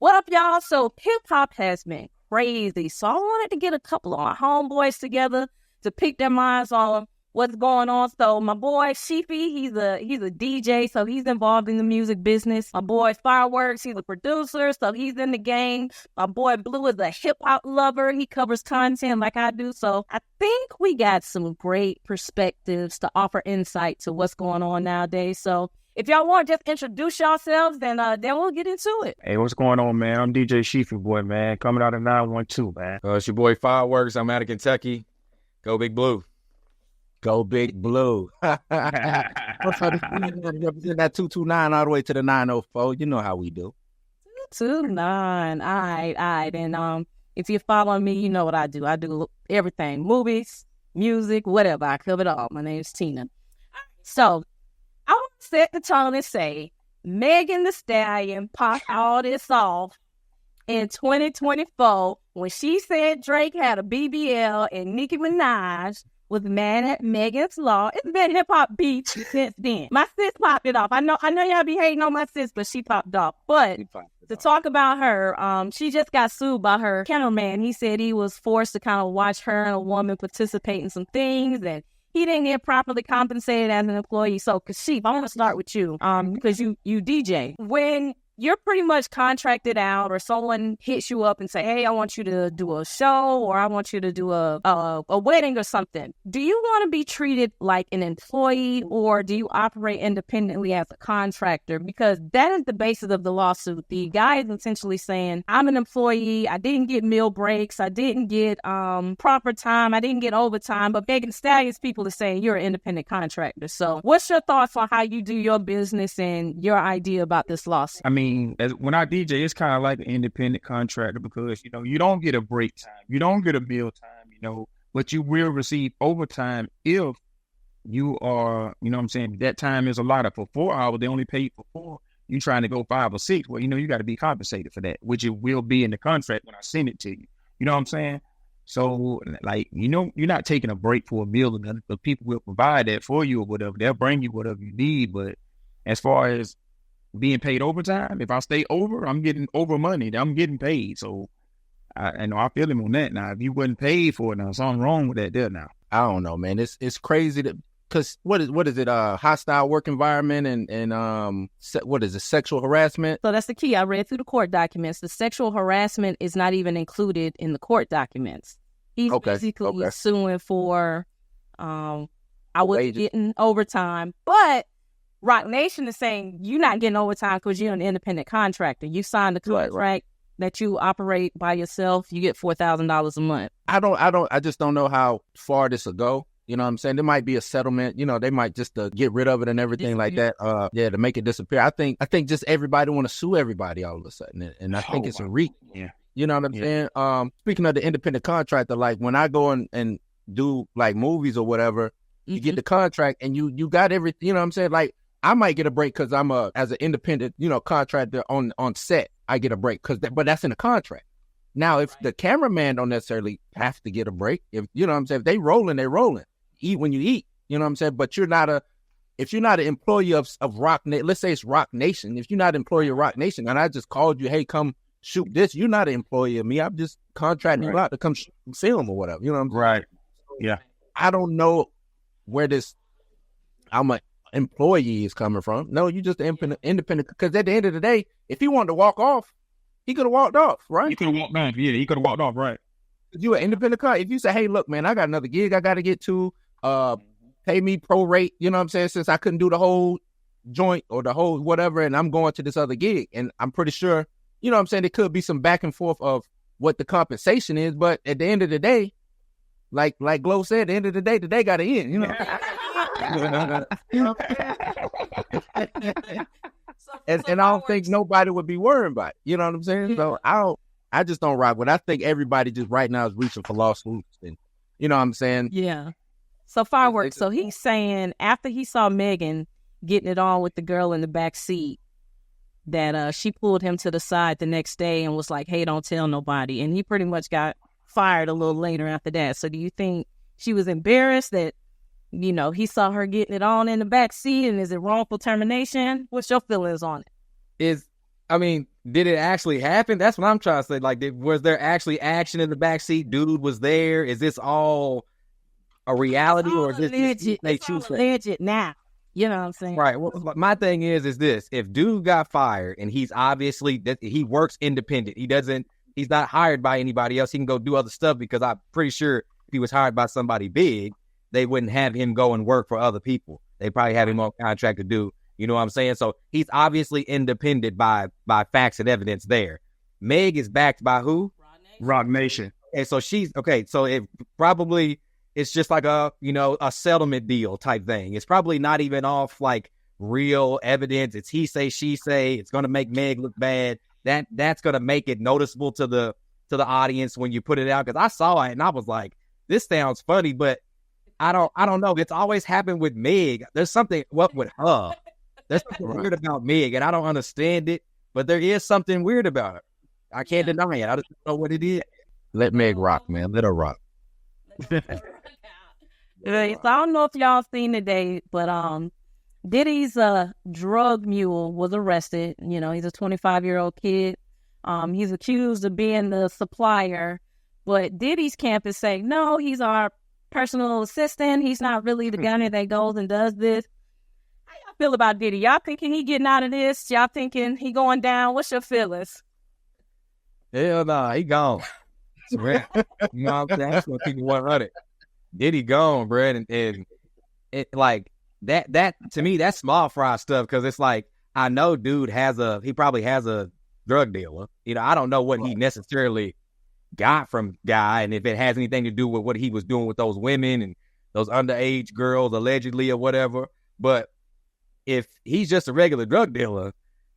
What up, y'all? So hip-hop has been crazy. So I wanted to get a couple of my homeboys together to pick their minds on what's going on. So my boy Sheefy, he's a DJ, so he's involved in the music business. My boy Fireworks, he's a producer, so he's in the game. My boy Blue is a hip-hop lover. He covers content like I do. So I think we got some great perspectives to offer insight to what's going on nowadays. So if y'all want to just introduce yourselves, then we'll get into it. Hey, what's going on, man? I'm DJ Sheefyboy, man. Coming out of 912, man. It's your boy Fireworks. I'm out of Kentucky. Go Big Blue. Go Big Blue. Represent that 229 all the way to the 904. You know how we do. 229. All right. And if you're following me, you know what I do. I do everything. Movies, music, whatever. I cover it all. My name's Tina. So I want to set the tone and say Megan Thee Stallion popped all this off in 2024 when she said Drake had a BBL and Nicki Minaj was mad at Megan's Law. It's been hip-hop beef since then. My sis popped it off. I know y'all be hating on my sis, but she popped off. But to talk about her, she just got sued by her cameraman. He said he was forced to kind of watch her and a woman participate in some things, and he didn't get properly compensated as an employee. So, Kashif, I want to start with you because you DJ. When you're pretty much contracted out or someone hits you up and say, hey, I want you to do a show or I want you to do a wedding or something, do you want to be treated like an employee or do you operate independently as a contractor? Because that is the basis of the lawsuit. The guy is essentially saying, I'm an employee. I didn't get meal breaks. I didn't get proper time. I didn't get overtime. But Megan Thee Stallion's people are saying you're an independent contractor. So what's your thoughts on how you do your business and your idea about this lawsuit? I mean, when I DJ, it's kind of like an independent contractor because, you don't get a break time. You don't get a meal time, but you will receive overtime if you are, that time is allotted for 4 hours. They only pay you for 4. You trying to go 5 or 6. Well, you got to be compensated for that, which it will be in the contract when I send it to you. You know what I'm saying? So, you're not taking a break for a meal or nothing, but people will provide that for you or whatever. They'll bring you whatever you need. But as far as being paid overtime, if I stay over, I'm getting over money. I'm getting paid. So, I feel him on that. Now, if you wasn't paid for it, now something wrong with that there now. I don't know, man. It's crazy because what is it? Hostile work environment and what is it? Sexual harassment. So that's the key. I read through the court documents. The sexual harassment is not even included in the court documents. He's basically suing for I was getting overtime, but Rock Nation is saying you're not getting overtime because you're an independent contractor. You signed a contract that you operate by yourself. You get $4,000 a month. I just don't know how far this will go. You know what I'm saying? There might be a settlement. They might just get rid of it and everything like that. To make it disappear. I think just everybody want to sue everybody all of a sudden, and I think it's a reach. Yeah. You know what I'm saying? Speaking of the independent contractor, like when I go and do like movies or whatever, you get the contract and you got everything. You know what I'm saying? Like, I might get a break because I'm as an independent, contractor on set. I get a break but that's in the contract. Now, if the cameraman don't necessarily have to get a break, if you know what I'm saying, if they rolling, they rolling. Eat when you eat. You know what I'm saying. But if you're not an employee of Rock Nation, let's say it's Rock Nation. If you're not an employee of Rock Nation, and I just called you, hey, come shoot this. You're not an employee of me. I'm just contracting you out to come film or whatever. You know what I'm saying? Right. Yeah. I don't know where this. I'm a employee is coming from. No, you just independent. Because at the end of the day, if he wanted to walk off, he could have walked off, right? He could have walked back. Yeah, he could have walked off, right? You an independent car. If you say, hey, look, man, I got another gig I got to get to. Pay me prorate. You know what I'm saying? Since I couldn't do the whole joint or the whole whatever, and I'm going to this other gig, and I'm pretty sure, you know what I'm saying, there could be some back and forth of what the compensation is, but at the end of the day, like Glow said, at the end of the day got to end. You know. And I don't think nobody would be worried about it. You know what I'm saying? So I just don't rock with it. I think everybody just right now is reaching for lawsuits, and you know what I'm saying? Yeah. So Fireworks. So he's saying after he saw Megan getting it on with the girl in the back seat, that she pulled him to the side the next day and was like, hey, don't tell nobody. And he pretty much got fired a little later after that. So do you think she was embarrassed that, he saw her getting it on in the back seat, and is it wrongful termination? What's your feelings on it? did it actually happen? That's what I'm trying to say. Like, was there actually action in the backseat? Dude was there. Is this all a reality, or is this alleged? they It's all choose alleged now. You know what I'm saying? Right. Well, my thing is this: if dude got fired and he's obviously he works independent, he's not hired by anybody else. He can go do other stuff, because I'm pretty sure if he was hired by somebody big, they wouldn't have him go and work for other people. They probably have him on contract to do. You know what I'm saying? So he's obviously independent by facts and evidence there. Meg is backed by who? Rock Nation. And so she's okay. So it's just like a settlement deal type thing. It's probably not even off like real evidence. It's he say, she say. It's going to make Meg look bad. That's going to make it noticeable to the audience when you put it out. Because I saw it and I was like, this sounds funny, but I don't know. It's always happened with Meg. There's something with her. There's something weird about Meg, and I don't understand it, but there is something weird about her. I can't deny it. I just don't know what it is. Let Meg rock, man. Let her rock. So I don't know if y'all seen today, but Diddy's drug mule was arrested. You know, he's a 25-year-old kid. He's accused of being the supplier, but Diddy's camp is saying, no, he's our personal assistant. He's not really the gunner that goes and does this. How y'all feel about Diddy? Y'all thinking he getting out of this? Y'all thinking he going down? What's your feelings? Hell nah, he gone. You know what I'm saying? That's gonna keep you 100. Diddy gone, bro, and it like that to me, that's small fry stuff, because it's like, I know dude he probably has a drug dealer. You know, I don't know what he necessarily got from guy, and if it has anything to do with what he was doing with those women and those underage girls allegedly or whatever. But if he's just a regular drug dealer,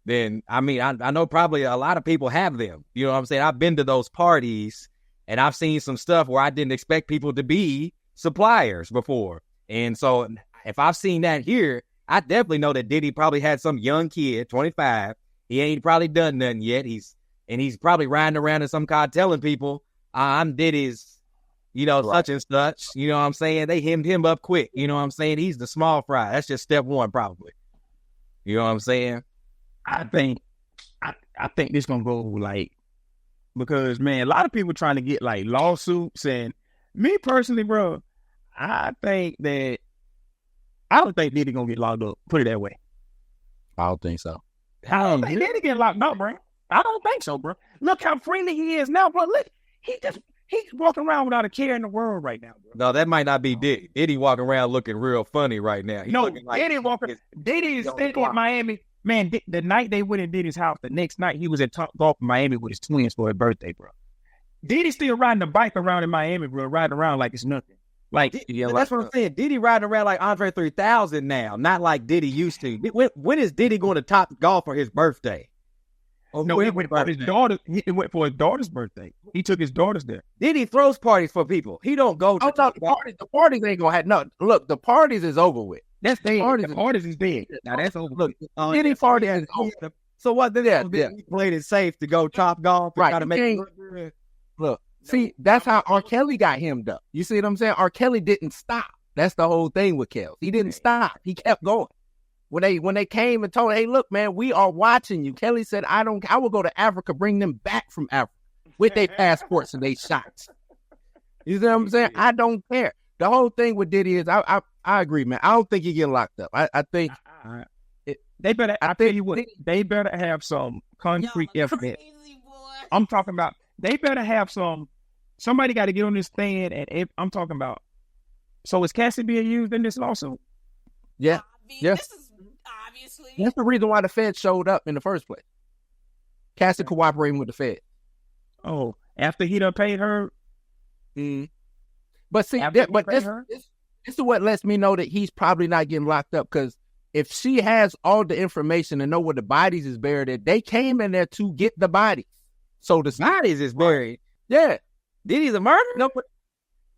then I mean, I know probably a lot of people have them. You know what I'm saying? I've been to those parties and I've seen some stuff where I didn't expect people to be suppliers before. And so if I've seen that here, I definitely know that Diddy probably had some young kid, 25. He ain't probably done nothing yet. He's probably riding around in some car telling people, I'm Diddy's, such and such. You know what I'm saying? They hemmed him up quick. You know what I'm saying? He's the small fry. That's just step one, probably. You know what I'm saying? I think this gonna go like, because man, a lot of people trying to get like lawsuits, and me personally, bro, I don't think Diddy gonna get locked up. Put it that way. I don't think so. I don't think Diddy get locked up, bro. I don't think so, bro. Look how freely he is now, bro. Look, he's walking around without a care in the world right now, bro. No, that might not be Diddy. Diddy walking around looking real funny right now. Diddy is sitting in Miami. Man, the night they went and did his house, the next night he was at Top Golf in Miami with his twins for his birthday, bro. Diddy still riding a bike around in Miami, bro, riding around like it's nothing. Like, that's what I'm saying. Diddy riding around like Andre 3000 now, not like Diddy used to. When is Diddy going to Top Golf for his birthday? No, it went for his daughter. It went for his daughter's birthday. He took his daughters there. Diddy throws parties for people. He don't go to the parties ain't gonna have no. Look, the parties is over with. That's dead. The parties is dead. Now that's over. Look, Diddy party is over. So what did that? He played it safe to go Top Golf. Right. To make look, see, that's how R. Kelly got hemmed up. You see what I'm saying? R. Kelly didn't stop. That's the whole thing with Kelly. He didn't stop. He kept going. When they came and told him, hey, look, man, we are watching you. Kelly said, I will go to Africa, bring them back from Africa with their passports and their shots. You see what I'm saying? I don't care. The whole thing with Diddy is, I agree, man. I don't think he get locked up. I think they better. I tell you what, they better have some concrete evidence. I'm talking about. They better have somebody got to get on this stand, and I'm talking about. So is Cassie being used in this lawsuit? Yeah. Yeah. This is obviously. That's the reason why the Fed showed up in the first place. Cassie cooperating with the Fed. Oh, after he done paid her. But see, this is what lets me know that he's probably not getting locked up, because if she has all the information and know where the bodies is buried at, they came in there to get the bodies. So the bodies is buried. Yeah. Diddy's a murderer? No, but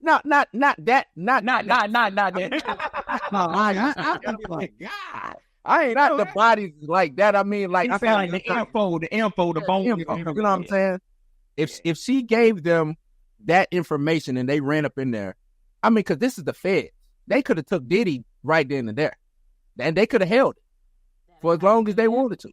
not that. Not that. No, I'm like, God. I ain't not the bodies like that. I mean, like, I feel like the info, the bone. You know what I'm saying? If she gave them that information and they ran up in there, I mean, because this is the Feds. They could have took Diddy right then and there, and they could have held it for as long as they wanted to.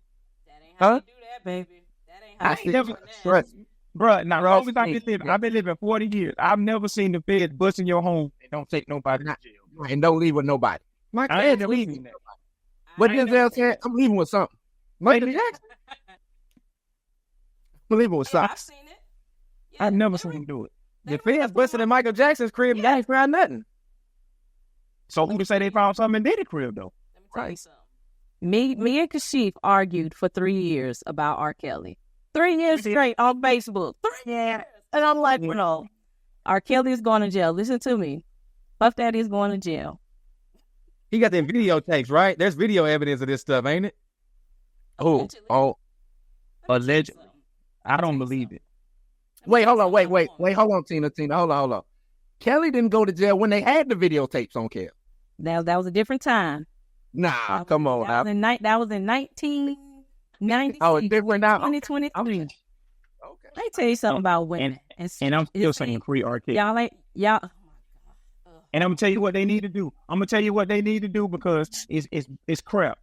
That ain't how you do that, baby. That I ain't see. never, Trust me. bro. Now, Trust I've been living 40 years. I've never seen the feds bust in your home and don't take nobody to jail. And don't leave with nobody. I ain't never seen that. What Denzel said? I'm leaving with something. Michael Jackson. I'm leaving with something. I've seen it. Yeah, I've never seen him do it. The feds busted in Michael Jackson's crib, and they ain't found nothing. So who to say they found something in Diddy's crib though? Let me tell you something. Me and Kashif argued for 3 years about R. Kelly. 3 years straight on Facebook. 3 years. And I'm like, no. R. Kelly is going to jail. Listen to me. Puff Daddy is going to jail. He got them videotapes, right? There's video evidence of this stuff, ain't it? Oh, Allegedly. I don't believe it. wait, hold on, hold on, Tina, hold on. Kelly didn't go to jail when they had the videotapes on Kelly. That was a different time. Nah, come on now. That was in 1990. Oh, it's different now. 2023. Okay. Let me tell you something about women. And I'm still saying free R. Kelly. Y'all. And I'm gonna tell you what they need to do. Because it's crap.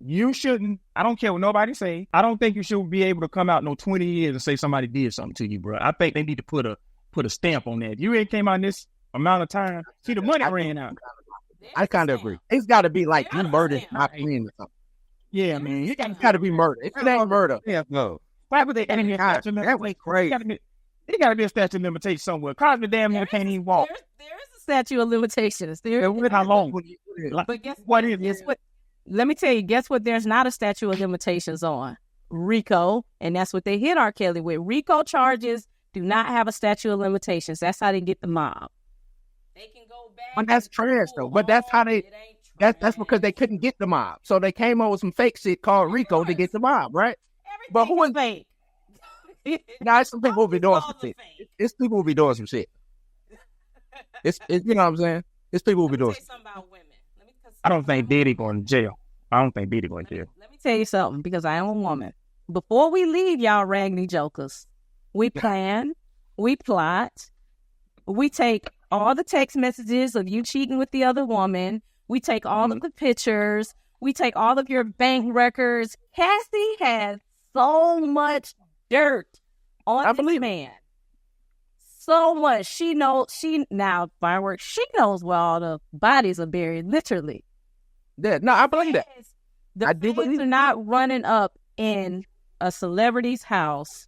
You shouldn't. I don't care what nobody say. I don't think you should be able to come out no 20 years and say somebody did something to you, bro. I think they need to put a stamp on that. You ain't came out in this amount of time. See, the money ran out. I kind of agree. It's got to be like you murdered my friend or something. Yeah, man. You Got to be murder. If it ain't murder, Yeah, no. why would they add a statute of That was crazy. There got to be a statute of limitation somewhere. Cosby damn near can't even walk. There is a statute of limitations. How long? But guess What is it? what? Let me tell you, guess what? There's not a statute of limitations on RICO, and that's what they hit R. Kelly with. RICO charges do not have a statute of limitations. That's how they get the mob. They can go back. but that's trash though. But that's how they. That's because they couldn't get the mob, so they came up with some fake shit called RICO to get the mob, right? But who is fake? Now, it's some people who be doing some shit. It's people who be doing some shit. It's you know what I'm saying? It's people who be doing. Something about women. I don't think Diddy going to jail. I don't think Diddy going to jail. Let me tell you something, because I am a woman. Before we leave, y'all raggedy jokers, we plan, we plot, we take all the text messages of you cheating with the other woman, we take all of the pictures, we take all of your bank records. Cassie has so much dirt on this man. So much. She knows, fireworks, she knows where all the bodies are buried, literally. Yeah, no, I believe that. The I do believe are not running up in a celebrity's house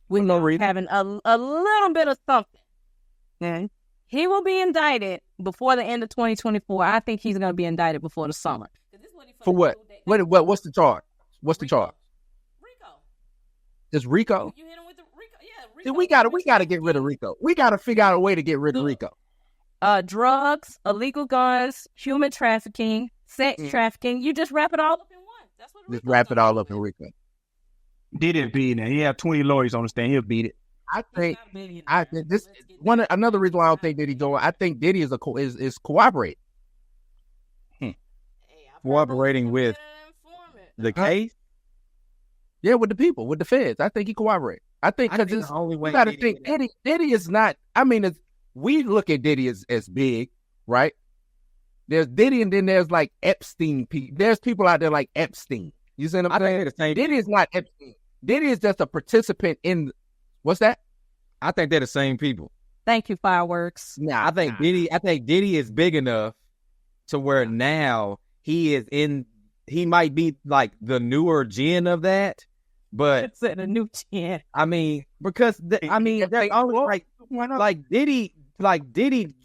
with no reason. having a little bit of something. Mm-hmm. He will be indicted before the end of 2024. I think he's going to be indicted before the summer. For what? What's the charge? What's the charge? RICO. Just RICO? You hit him with the RICO. Yeah, RICO. See, we gotta get rid of RICO. We gotta figure out a way to get rid of RICO. Drugs, illegal guns, human trafficking, sex trafficking. You just wrap it all up in one. That's what Just wrap it all up in RICO. Diddy beat it. He have 20 lawyers on the stand. He'll beat it. I think another reason why I don't think Diddy going. I think Diddy is cooperating. Cooperating with the case? Yeah, with the people, with the feds. I think he cooperates. I think because it's the only way. You got to think Diddy is not. I mean, we look at Diddy as big, right? There's Diddy, and then there's like Epstein people. There's people out there like Epstein. You see what I'm saying? Diddy is not Epstein. Diddy is just a participant in. What's that? I think they're the same people. Thank you, fireworks. I think Diddy is big enough to where now he is in. He might be like the newer gen of that, but It's a new gen. I mean, because there's only like Diddy,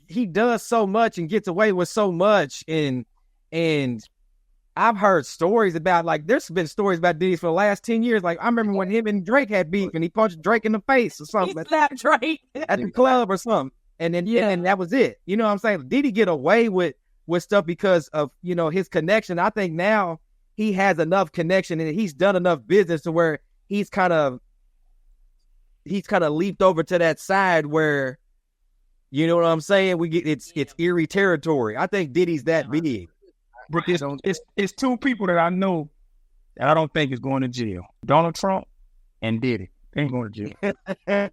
he does so much and gets away with so much, and I've heard stories about, like, there's been stories about Diddy for the last 10 years. Like, I remember when him and Drake had beef and he punched Drake in the face or something. He slapped Drake at the club or something. And then, and that was it. You know what I'm saying? Diddy get away with stuff because of, his connection. I think now he has enough connection and he's done enough business to where he's kind of leaped over to that side where, you know what I'm saying? It's eerie territory. I think Diddy's that big. But it's two people that I know that I don't think is going to jail. Donald Trump and Diddy. They ain't going to jail.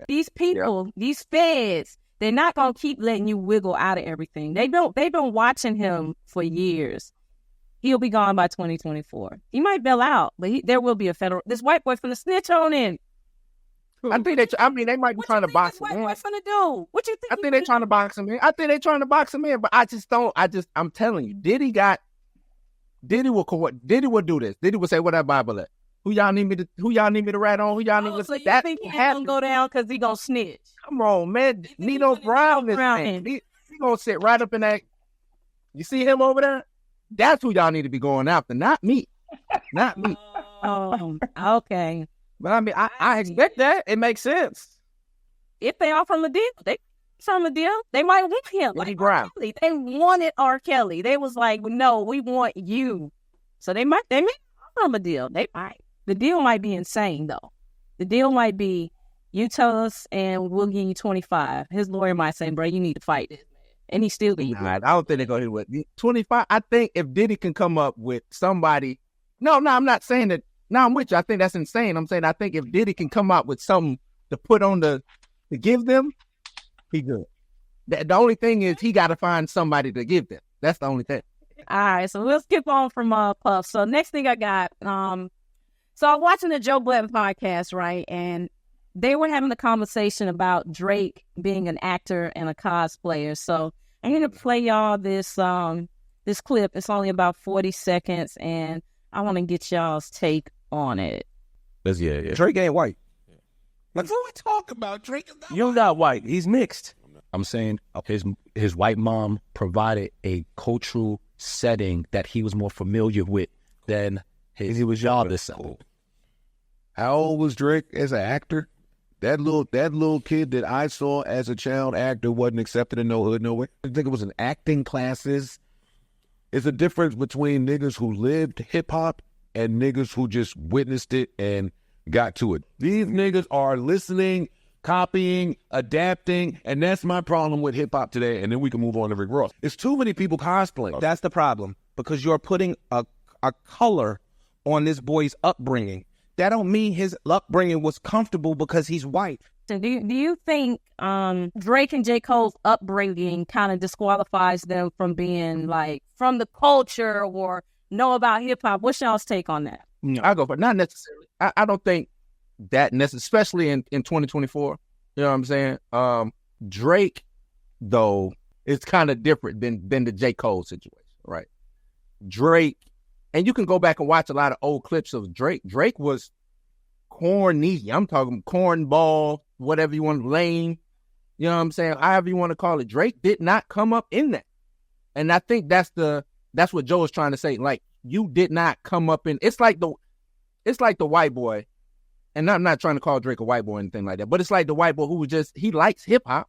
These people, these feds, they're not going to keep letting you wiggle out of everything. They've been watching him for years. he'll be gone by 2024. He might bail out, but there will be a federal. This white boy finna snitch on him. I think they might be trying to box him in. What finna do? What you think? I think they're trying to box him in. But I'm telling you, Diddy will do this. Diddy will say, "What that Bible at? Who y'all need me to rat on? Who y'all need me to?" So you think he's gonna go down because he gonna snitch? Come on, man. Nino Brown is saying he gonna sit right up in that. You see him over there? That's who y'all need to be going after, not me. Not me. Oh, okay. But I mean, I expect that. It makes sense. If they offer him a deal, they might want him. Like R. Kelly. They wanted R. Kelly. They was like, no, we want you. So they may offer him a deal. They might. The deal might be insane though. The deal might be, you tell us and we'll give you 25. His lawyer might say, bro, you need to fight this. And he still be. Nah, I don't think they're going to hit with 25. I think if Diddy can come up with somebody. No, I'm not saying that. No, I'm with you. I think that's insane. I'm saying I think if Diddy can come up with something to put on to give them, he good. The only thing is he got to find somebody to give them. That's the only thing. All right, so we'll skip on from Puff. So next thing I got, so I'm watching the Joe Budden podcast, right? And they were having a conversation about Drake being an actor and a cosplayer. So I'm going to play y'all this clip. It's only about 40 seconds, and I want to get y'all's take on it. Yeah. Drake ain't white. That's what we talk about. Drake is not You're not white. He's mixed. I'm saying his white mom provided a cultural setting that he was more familiar with than his father's son. How old was Drake as an actor? That little kid that I saw as a child actor wasn't accepted in no hood nowhere. I think it was in acting classes. It's a difference between niggas who lived hip hop and niggas who just witnessed it and got to it. These niggas are listening, copying, adapting, and that's my problem with hip hop today. And then we can move on to Rick Ross. It's too many people cosplaying. That's the problem, because you're putting a color on this boy's upbringing. That don't mean his upbringing was comfortable because he's white. So do you think Drake and J. Cole's upbringing kind of disqualifies them from being like from the culture or know about hip hop? What's y'all's take on that? No. I go for not necessarily. I don't think that especially in 2024. You know what I'm saying? Drake though is kind of different than the J. Cole situation, right? Drake. And you can go back and watch a lot of old clips of Drake. Drake was corny. I'm talking cornball, whatever you want, lame. You know what I'm saying? However you want to call it. Drake did not come up in that. And I think that's what Joe is trying to say. Like, you did not come up in. It's like the white boy. And I'm not trying to call Drake a white boy or anything like that. But it's like the white boy who he likes hip hop,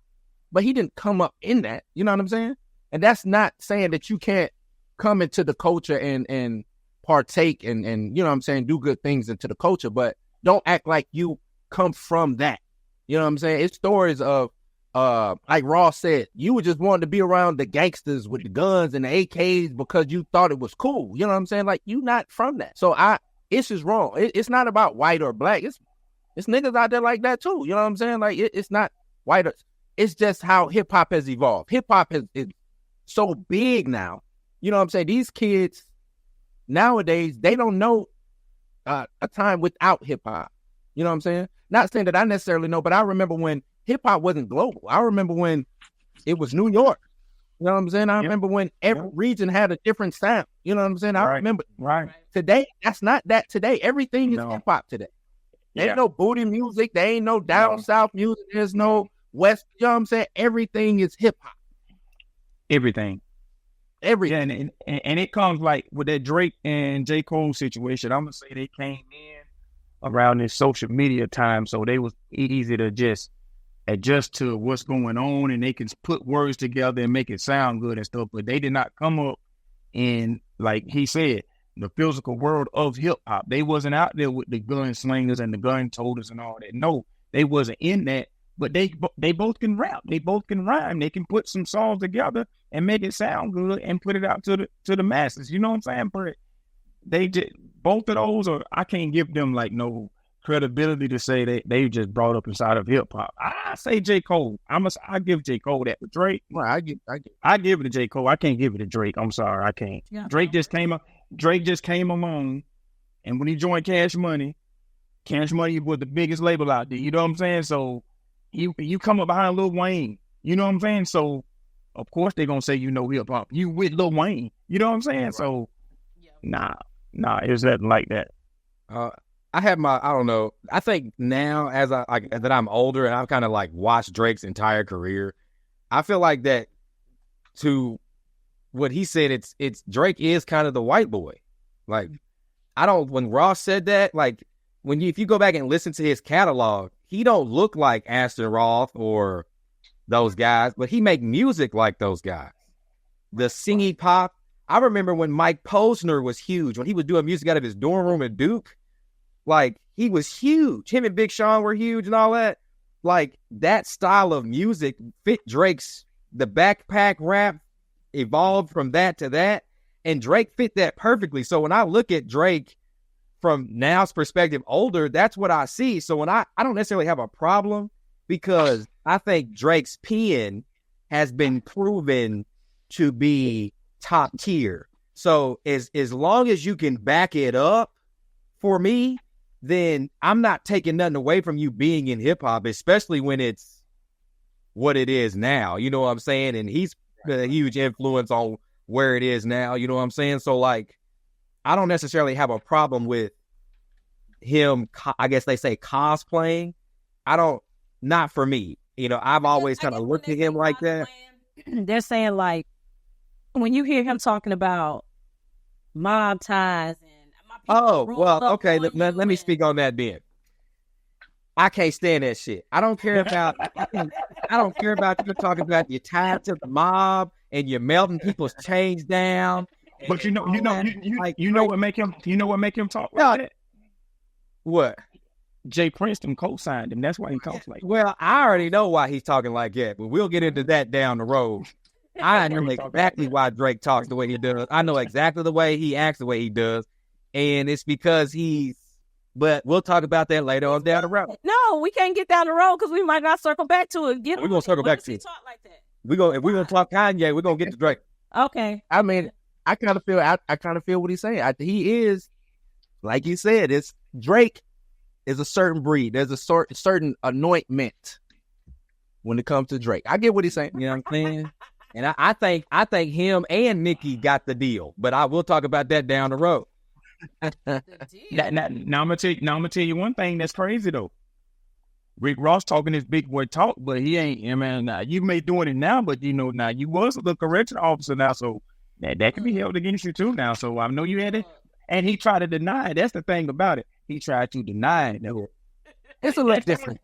but he didn't come up in that. You know what I'm saying? And that's not saying that you can't come into the culture and partake and you know what I'm saying, do good things into the culture, but don't act like you come from that. You know what I'm saying? It's stories of like Ross said, you were just wanting to be around the gangsters with the guns and the AKs because you thought it was cool. You know what I'm saying? Like, you not from that. So it's just wrong. It's not about white or black. It's niggas out there like that too. You know what I'm saying? Like, it's not white. It's just how hip hop has evolved. Hip hop is so big now. You know what I'm saying? These kids nowadays, they don't know a time without hip-hop. You know what I'm saying? Not saying that I necessarily know, but I remember when hip-hop wasn't global. I remember when it was New York. You know what I'm saying? I remember when every region had a different sound. You know what I'm saying? I remember. Right. Today, that's not that today. Everything is hip-hop today. There ain't no booty music. There ain't no down south music. There's no west. You know what I'm saying? Everything is hip-hop. Everything. Yeah, and it comes like with that Drake and J. Cole situation. I'm gonna say they came in around this social media time, so they was easy to just adjust to what's going on, and they can put words together and make it sound good and stuff. But they did not come up in, like he said, the physical world of hip hop. They wasn't out there with the gun slingers and the gun toters and all that. No, they wasn't in that. But they both can rap. They both can rhyme. They can put some songs together and make it sound good and put it out to the masses. You know what I'm saying? But they just, both of those are, I can't give them like no credibility to say they just brought up inside of hip hop. I say J. Cole. I give J. Cole that. But Drake, well, I give it to J. Cole. I can't give it to Drake. I'm sorry, I can't. Yeah. Drake just came up. Drake just came along, and when he joined Cash Money was the biggest label out there. You know what I'm saying? So you come up behind Lil Wayne. You know what I'm saying? So of course they're gonna say hip hop. You with Lil Wayne. You know what I'm saying? So nah, it's nothing like that. I have I don't know. I think now as that I'm older and I've kind of like watched Drake's entire career, I feel like that to what he said, it's Drake is kind of the white boy. Like when Ross said that, like if you go back and listen to his catalog, he don't look like Aston Roth or those guys, but he make music like those guys. The singy pop. I remember when Mike Posner was huge, when he was doing music out of his dorm room at Duke. Like, he was huge. Him and Big Sean were huge and all that. Like, that style of music fit the backpack rap evolved from that to that, and Drake fit that perfectly. So when I look at Drake from now's perspective, older, that's what I see. So when I don't necessarily have a problem, because I think Drake's pen has been proven to be top tier. So as long as you can back it up for me, then I'm not taking nothing away from you being in hip hop, especially when it's what it is now. You know what I'm saying? And he's been a huge influence on where it is now. You know what I'm saying? So like, I don't necessarily have a problem with him. I guess they say cosplaying. Not for me. You know, I've always kind of looked at him like that. They're saying like, when you hear him talking about mob ties and okay. Let me speak on that then. I can't stand that shit. I don't care about. I don't care about you talking about you're tied to the mob and you're melting people's chains down. But you know what make him talk like that? What? Jay Princeton co-signed him. That's why he talks like that. Well, I already know why he's talking like that, but we'll get into that down the road. I know exactly why Drake talks the way he does. I know exactly the way he acts the way he does. And it's because but we'll talk about that later on down the road. No, we can't get down the road because we might not circle back to it. We're going to circle back to it. Talk like that? If we're going to talk Kanye, we're going to get to Drake. Okay. I mean, I kind of feel what he's saying. He is, like you said, Drake is a certain breed. There's a certain anointment when it comes to Drake. I get what he's saying. You know what I'm saying? And I think him and Nicki got the deal, but I will talk about that down the road. Now I'm gonna tell you one thing that's crazy though. Rick Ross talking his big boy talk, but he ain't. I mean, you may doing it now, but now you was the correction officer now, so that can be held against you too now. So I know you had it, and he tried to deny it. That's the thing about it. He tried to deny it. It's a little different.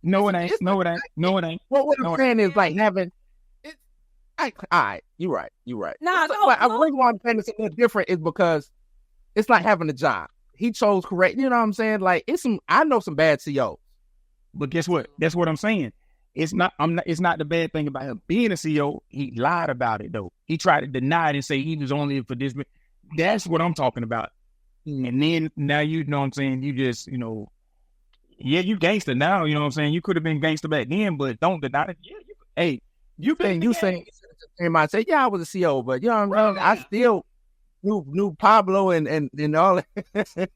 No, it ain't. No, it ain't. Well, what I'm saying is like having. All right, you're right. Nah, I really want to say it's a little different is because it's like having a job. He chose correct. You know what I'm saying? Like I know some bad CEOs. But guess what? That's what I'm saying. It's not the bad thing about him being a CEO. He lied about it though. He tried to deny it and say he was only for this. That's what I'm talking about. And then now you know what I'm saying. You just you gangster now. You know what I'm saying. You could have been gangster back then, but don't deny it. Yeah, you saying I say I was a CEO, but you know what I'm saying. I still knew Pablo and all that.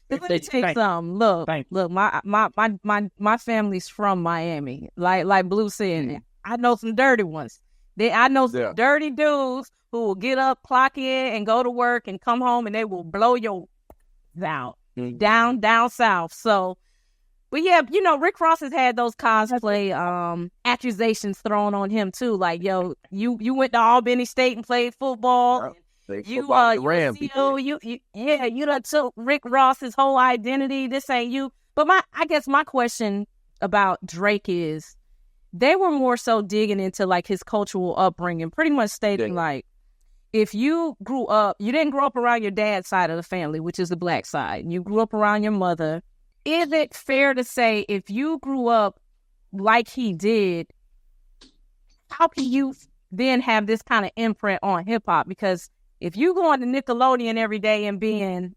Let me take some. Look, my family's from Miami. Like Blue said, I know some dirty ones. I know some dirty dudes who will get up, clock in, and go to work and come home, and they will blow your out down south. So, but yeah, Rick Ross has had those cosplay accusations thrown on him too. Like, yo, you went to Albany State and played football. You done took Rick Ross's whole identity. This ain't you. But I guess my question about Drake is, they were more so digging into like his cultural upbringing, pretty much stating like, if you didn't grow up around your dad's side of the family, which is the black side, you grew up around your mother. Is it fair to say if you grew up like he did, how can you then have this kind of imprint on hip hop? Because if you going to Nickelodeon every day and being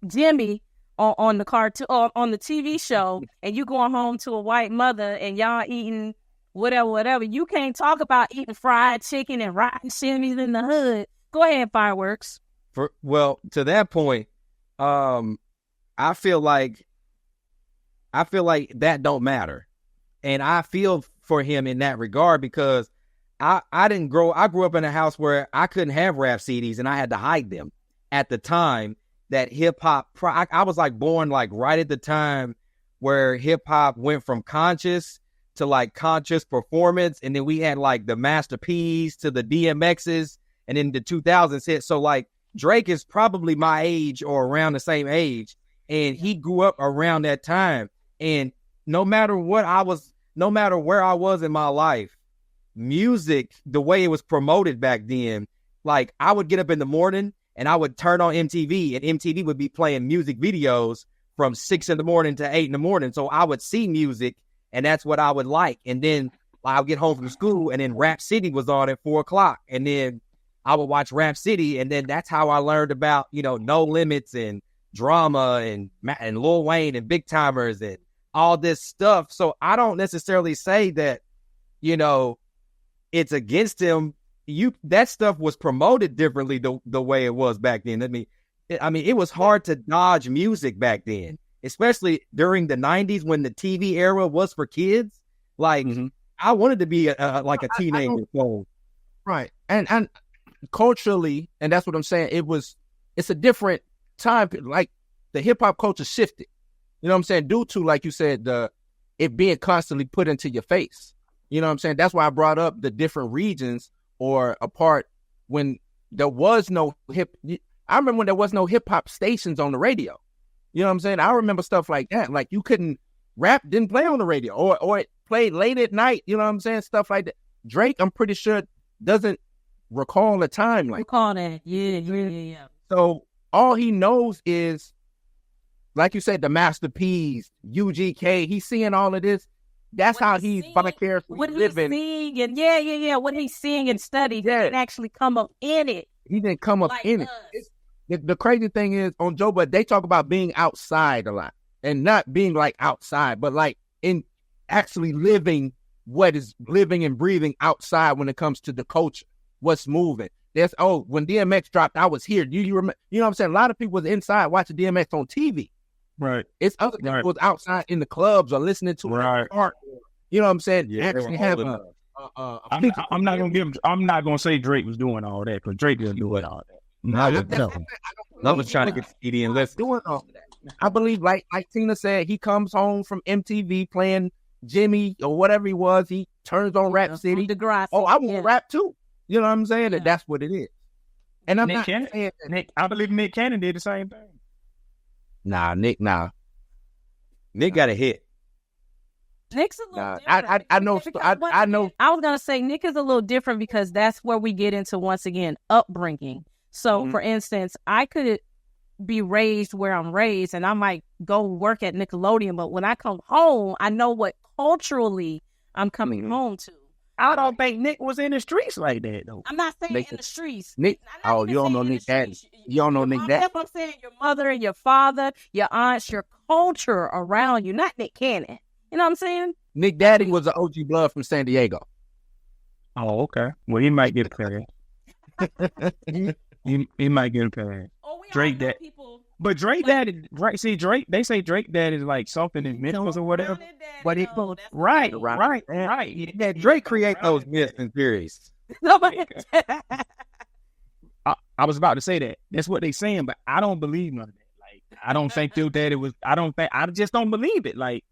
Jimmy on the cartoon or on the TV show, and you going home to a white mother and y'all eating whatever, you can't talk about eating fried chicken and riding shimmies in the hood Go ahead, fireworks. To that point, I feel like that don't matter. And I feel for him in that regard because I grew up in a house where I couldn't have rap CDs and I had to hide them at the time that hip hop, I was like born like right at the time where hip hop went from conscious to like conscious performance. And then we had like the Master P's to the DMX's and then the 2000s hit. So like Drake is probably my age or around the same age. And he grew up around that time. And no matter where I was in my life, music, the way it was promoted back then, like I would get up in the morning and I would turn on MTV and MTV would be playing music videos from 6 a.m. to 8 a.m. So I would see music and that's what I would like. And then I'll get home from school and then Rap City was on at 4:00. And then I would watch Rap City. And then that's how I learned about, No Limits and Drama and Lil Wayne and Big Timers and all this stuff. So I don't necessarily say that, it's against him. That stuff was promoted differently the way it was back then. I mean, it was hard to dodge music back then, especially during the 90s when the TV era was for kids. Like, I wanted to be like a teenager. Right. And culturally, and that's what I'm saying, it's a different time. Like, the hip-hop culture shifted. You know what I'm saying? Due to, like you said, it being constantly put into your face. You know what I'm saying? That's why I brought up the different regions or a part when there was no I remember when there was no hip-hop stations on the radio. You know what I'm saying? I remember stuff like that. Like, you couldn't, rap didn't play on the radio or it played late at night. You know what I'm saying? Stuff like that. Drake, I'm pretty sure, doesn't recall a time like that. Yeah. So all he knows is, like you said, the Master P's, UGK. He's seeing all of this. That's how he's vicariously living. What he's seeing and studying, he didn't actually come up in it. He didn't come up in it. The crazy thing is, on Joe Budden, they talk about being outside a lot. And not being like outside, but like in actually living what is living and breathing outside when it comes to the culture. What's moving. When DMX dropped, I was here. Do you remember? You know what I'm saying? A lot of people was inside watching DMX on TV. Right. It's other people was outside in the clubs or listening to it in the park. You know what I'm saying? Yeah, actually have I'm not gonna say Drake was doing all that because Drake didn't do all that. I was trying to get Speedy and List doing all that. I believe, like Tina said, he comes home from MTV playing Jimmy or whatever he was. He turns on Rap City. I want rap too. You know what I'm saying? That's what it is. And I'm not saying that I believe Nick Cannon did the same thing. Nick got a hit. Nick's a little different. I know. I was gonna say Nick is a little different because that's where we get into, once again, upbringing. So, for instance, I could be raised where I'm raised, and I might go work at Nickelodeon, but when I come home, I know what culturally I'm coming home to. I don't think Nick was in the streets like that, though. I'm not saying in the streets. Nick, you don't know Nick Daddy. You don't know Nick Daddy. I'm saying your mother and your father, your aunts, your culture around you, not Nick Cannon. You know what I'm saying? Nick Daddy was an OG blood from San Diego. Oh, okay. Well, he might get a pass. he might get a pass. Drake Dad. But Drake Dad, right? See, Drake. They say Drake Dad is like something in Memphis or whatever. But right. Yeah, Drake create those myths and theories. I was about to say that. That's what they saying, but I don't believe none of that. Like, I don't think Phil Daddy was. I just don't believe it. Like,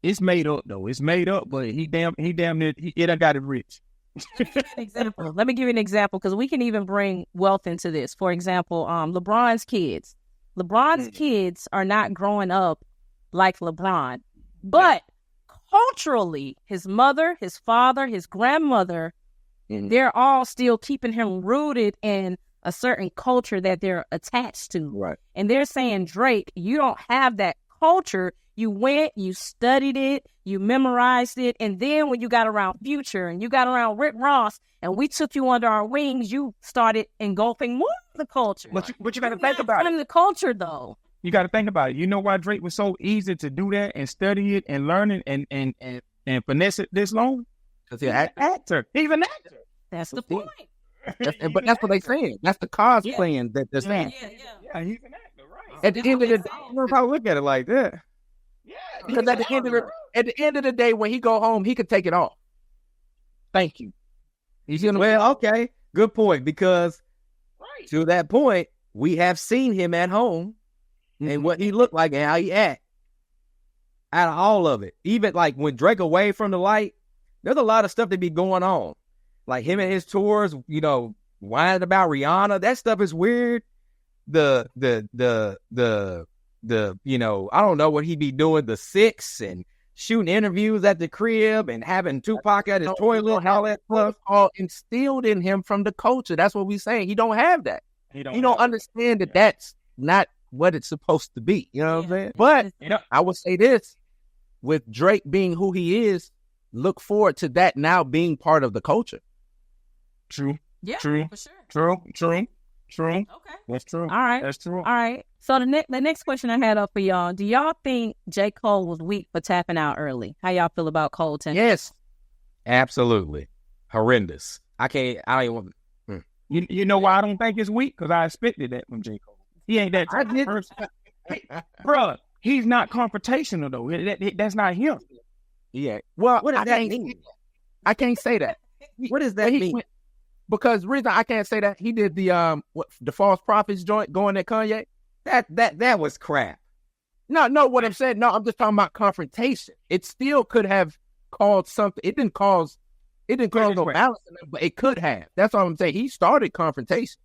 it's made up though. It's made up, but he damn near he done got it rich. Let me give you an example because we can even bring wealth into this. For example, LeBron's kids. LeBron's kids are not growing up like LeBron, but culturally, his mother, his father, his grandmother, they're all still keeping him rooted in a certain culture that they're attached to. Right. And they're saying, Drake, you don't have that culture. You went, you studied it, you memorized it, and then when you got around Future and you got around Rick Ross and we took you under our wings, you started engulfing more of the culture. But you got to think about it. The culture, though. You got to think about it. You know why Drake was so easy to do that and study it and learn it and finesse it this long? Because he's an actor. He's an actor. That's the point. But that's what they saying. That's the cosplaying that they're saying. Yeah, he's an actor, right? At the end of the I don't know if I look at it like that. Yeah, because at the end of the day, when he go home, he could take it off. Thank you. You see what I'm saying? Well, okay, good point. Because to that point, we have seen him at home and what he looked like and how he act. Out of all of it, even like when Drake away from the light, there's a lot of stuff that be going on. Like him and his tours, you know, whining about Rihanna. That stuff is weird. The you know, I don't know what he be doing. The 6 and shooting interviews at the crib and having Tupac at his toilet and all that stuff. All instilled in him from the culture. That's what we saying. He don't have that. He don't understand that that's not what it's supposed to be. You know what I'm saying? But I would say this, with Drake being who he is, look forward to that now being part of the culture. True. Yeah, True. for sure. True. Okay. That's true. All right. That's true. All right. So the next question I had up for y'all, do y'all think J. Cole was weak for tapping out early? How y'all feel about Cole tapping? Yes. Absolutely. Horrendous. I don't even want. You know why I don't think it's weak? Because I expected that from J. Cole. He ain't that type of person. Bruh, he's not confrontational, though. That's not him. Yeah. Well, What does that mean? I can't say that. What does that mean? Because the reason I can't say that, he did the false prophets joint going at Kanye. That was crap. No, what I'm saying, no, I'm just talking about confrontation. It still could have caused something. It didn't cause no balance in it, but it could have. That's all I'm saying. He started confrontation.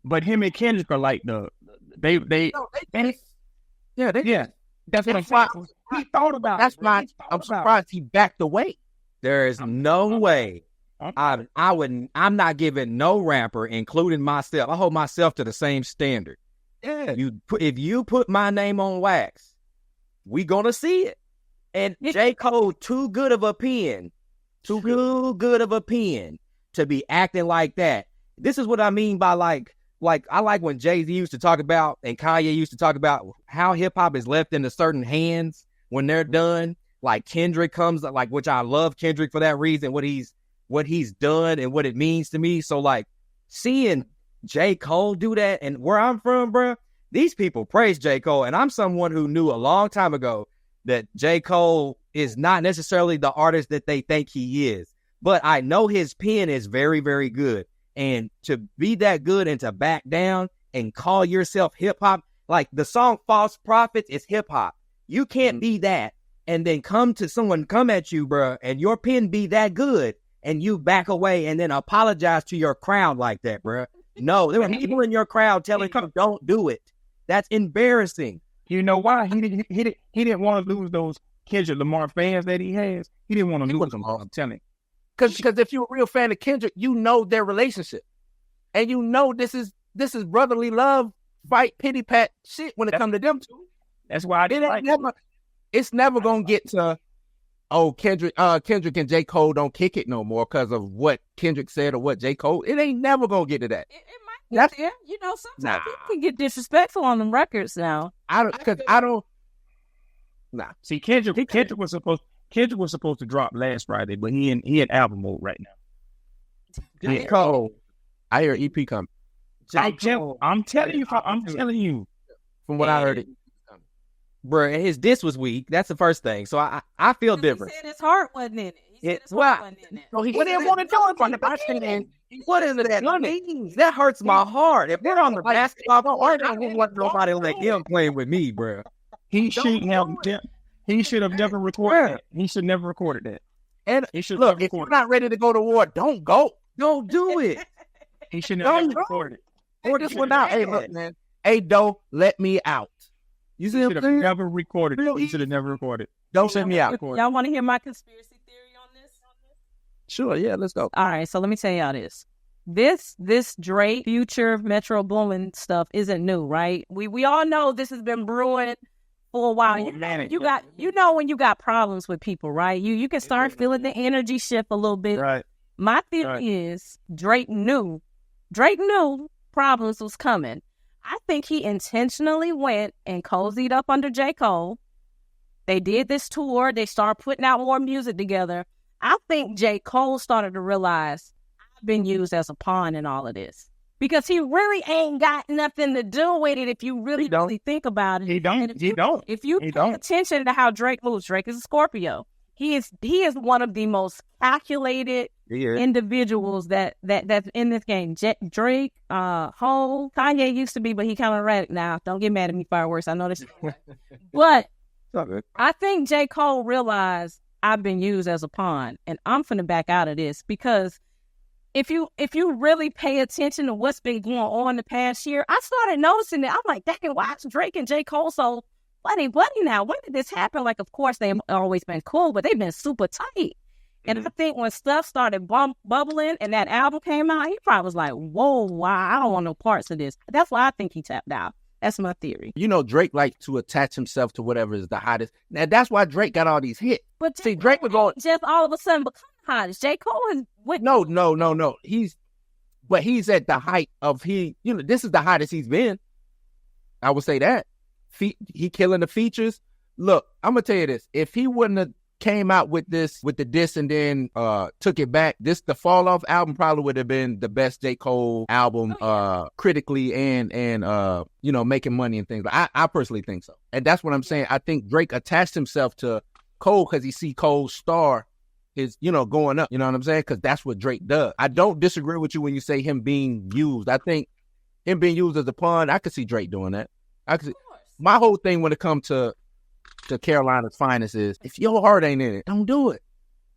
But him and Kendrick are like they That's what I'm saying. He thought about that's it. why I'm surprised he backed away. There is no way. I'm not giving no rapper, including myself. I hold myself to the same standard. Yeah. If you put my name on wax, we gonna see it. And J. Cole, too good of a pen to be acting like that. This is what I mean by like I like when Jay-Z used to talk about and Kanye used to talk about how hip hop is left into certain hands when they're done. Like Kendrick comes, like, which I love Kendrick for that reason, what he's done and what it means to me. So like seeing J. Cole do that, and where I'm from, bro, these people praise J. Cole, and I'm someone who knew a long time ago that J. Cole is not necessarily the artist that they think he is, but I know his pen is very, very good. And to be that good and to back down and call yourself hip hop, like the song False Prophets is hip hop. You can't be that and then come at you, bro, and your pen be that good and you back away and then apologize to your crowd like that, bro. No, there were people in your crowd telling you don't do it. That's embarrassing. You know why? He didn't want to lose those Kendrick Lamar fans that he has. He didn't want to lose them. I'm telling you. Because if you're a real fan of Kendrick, you know their relationship, and you know this is brotherly love, fight, pity pat shit when it comes to them two. That's why I didn't it's never gonna get to Kendrick and J. Cole don't kick it no more because of what Kendrick said or what J. Cole. It ain't never gonna get to that. It might get there. You know, sometimes people can get disrespectful on them records now. I don't. Nah. See, Kendrick was supposed to drop last Friday, but he in album mode right now. J. Cole, I hear EP coming. I'm telling you. From what I heard, Bro, his diss was weak. That's the first thing. So I feel different. He said his heart wasn't in it. He said his heart wasn't in it. So he didn't want to do it from the beginning. What is that mean? That hurts my heart. If they're on the basketball court, I wouldn't want nobody like him playing with me, bro. He should have never recorded that. He should never recorded that. And look, if you're not ready to go to war, don't go. Don't do it. He should never recorded it. Or this one out. Hey, look, man. Hey, Doe, let me out. You see what I'm saying? Never recorded it. He should have never recorded. Don't send me out. Y'all want to hear my conspiracy theory on this? Sure, yeah, let's go. All right, so let me tell y'all this. This Drake Future Metro Boomin stuff isn't new, right? We all know this has been brewing for a while. You know when you got problems with people, right? You can start feeling the energy shift a little bit. Right. My theory is Drake knew problems was coming. I think he intentionally went and cozied up under J. Cole. They did this tour. They started putting out more music together. I think J. Cole started to realize, been used as a pawn in all of this. Because he really ain't got nothing to do with it if you really think about it. He don't. If you pay attention to how Drake moves, Drake is a Scorpio. He is one of the most calculated individuals that's in this game. Drake, Hov, Kanye used to be, but he kind of erratic now. Don't get mad at me, Fireworks. I know this. But I think J. Cole realized I've been used as a pawn, and I'm finna back out of this because if you really pay attention to what's been going on the past year, I started noticing that. I'm like, dang, why is Drake and J. Cole so bloody now? When did this happen? Like, of course, they've always been cool, but they've been super tight. And I think when stuff started bubbling and that album came out, he probably was like, whoa, wow, I don't want no parts of this. That's why I think he tapped out. That's my theory. You know, Drake likes to attach himself to whatever is the hottest. Now, that's why Drake got all these hits. But see, Drake was going just all of a sudden become hottest. J. Cole is No. He's at the height of this is the hottest he's been. I would say that. He killing the features. Look, I'm gonna tell you this. If he wouldn't have came out with the diss and then took it back, the Fall Off album probably would have been the best J. Cole album critically and making money and things. But I personally think so. And that's what I'm saying. I think Drake attached himself to Cole because he see Cole's star is, going up. You know what I'm saying? Because that's what Drake does. I don't disagree with you when you say him being used. I think him being used as a pawn, I could see Drake doing that. My whole thing when it comes to Carolina's finest is, if your heart ain't in it, don't do it.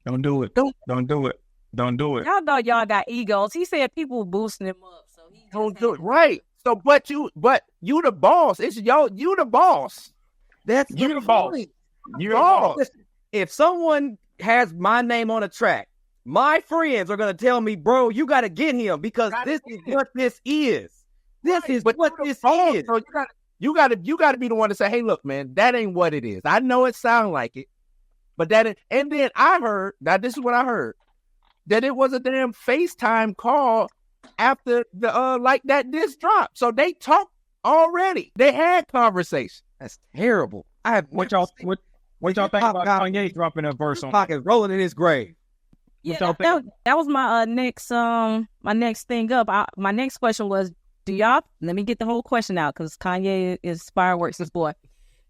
Don't do it. Don't do it. Don't do it. Y'all know y'all got egos. He said people were boosting him up, so he don't do it. Right. So, but you the boss. It's you the boss. That's you the boss. You the boss. Listen, if someone has my name on a track, my friends are gonna tell me, bro, you gotta get him because this is what this is. This is what this is. So you gotta be the one to say, hey, look, man, that ain't what it is. I know it sounds like it, but and then I heard, now this is what I heard, that it was a damn FaceTime call after the that diss drop. So they talked already. They had conversation. That's terrible. What y'all think about Kanye dropping a verse on Tupac is rolling in his grave? Yeah, that was my next thing up. My next question was, let me get the whole question out because Kanye is Fireworks' boy.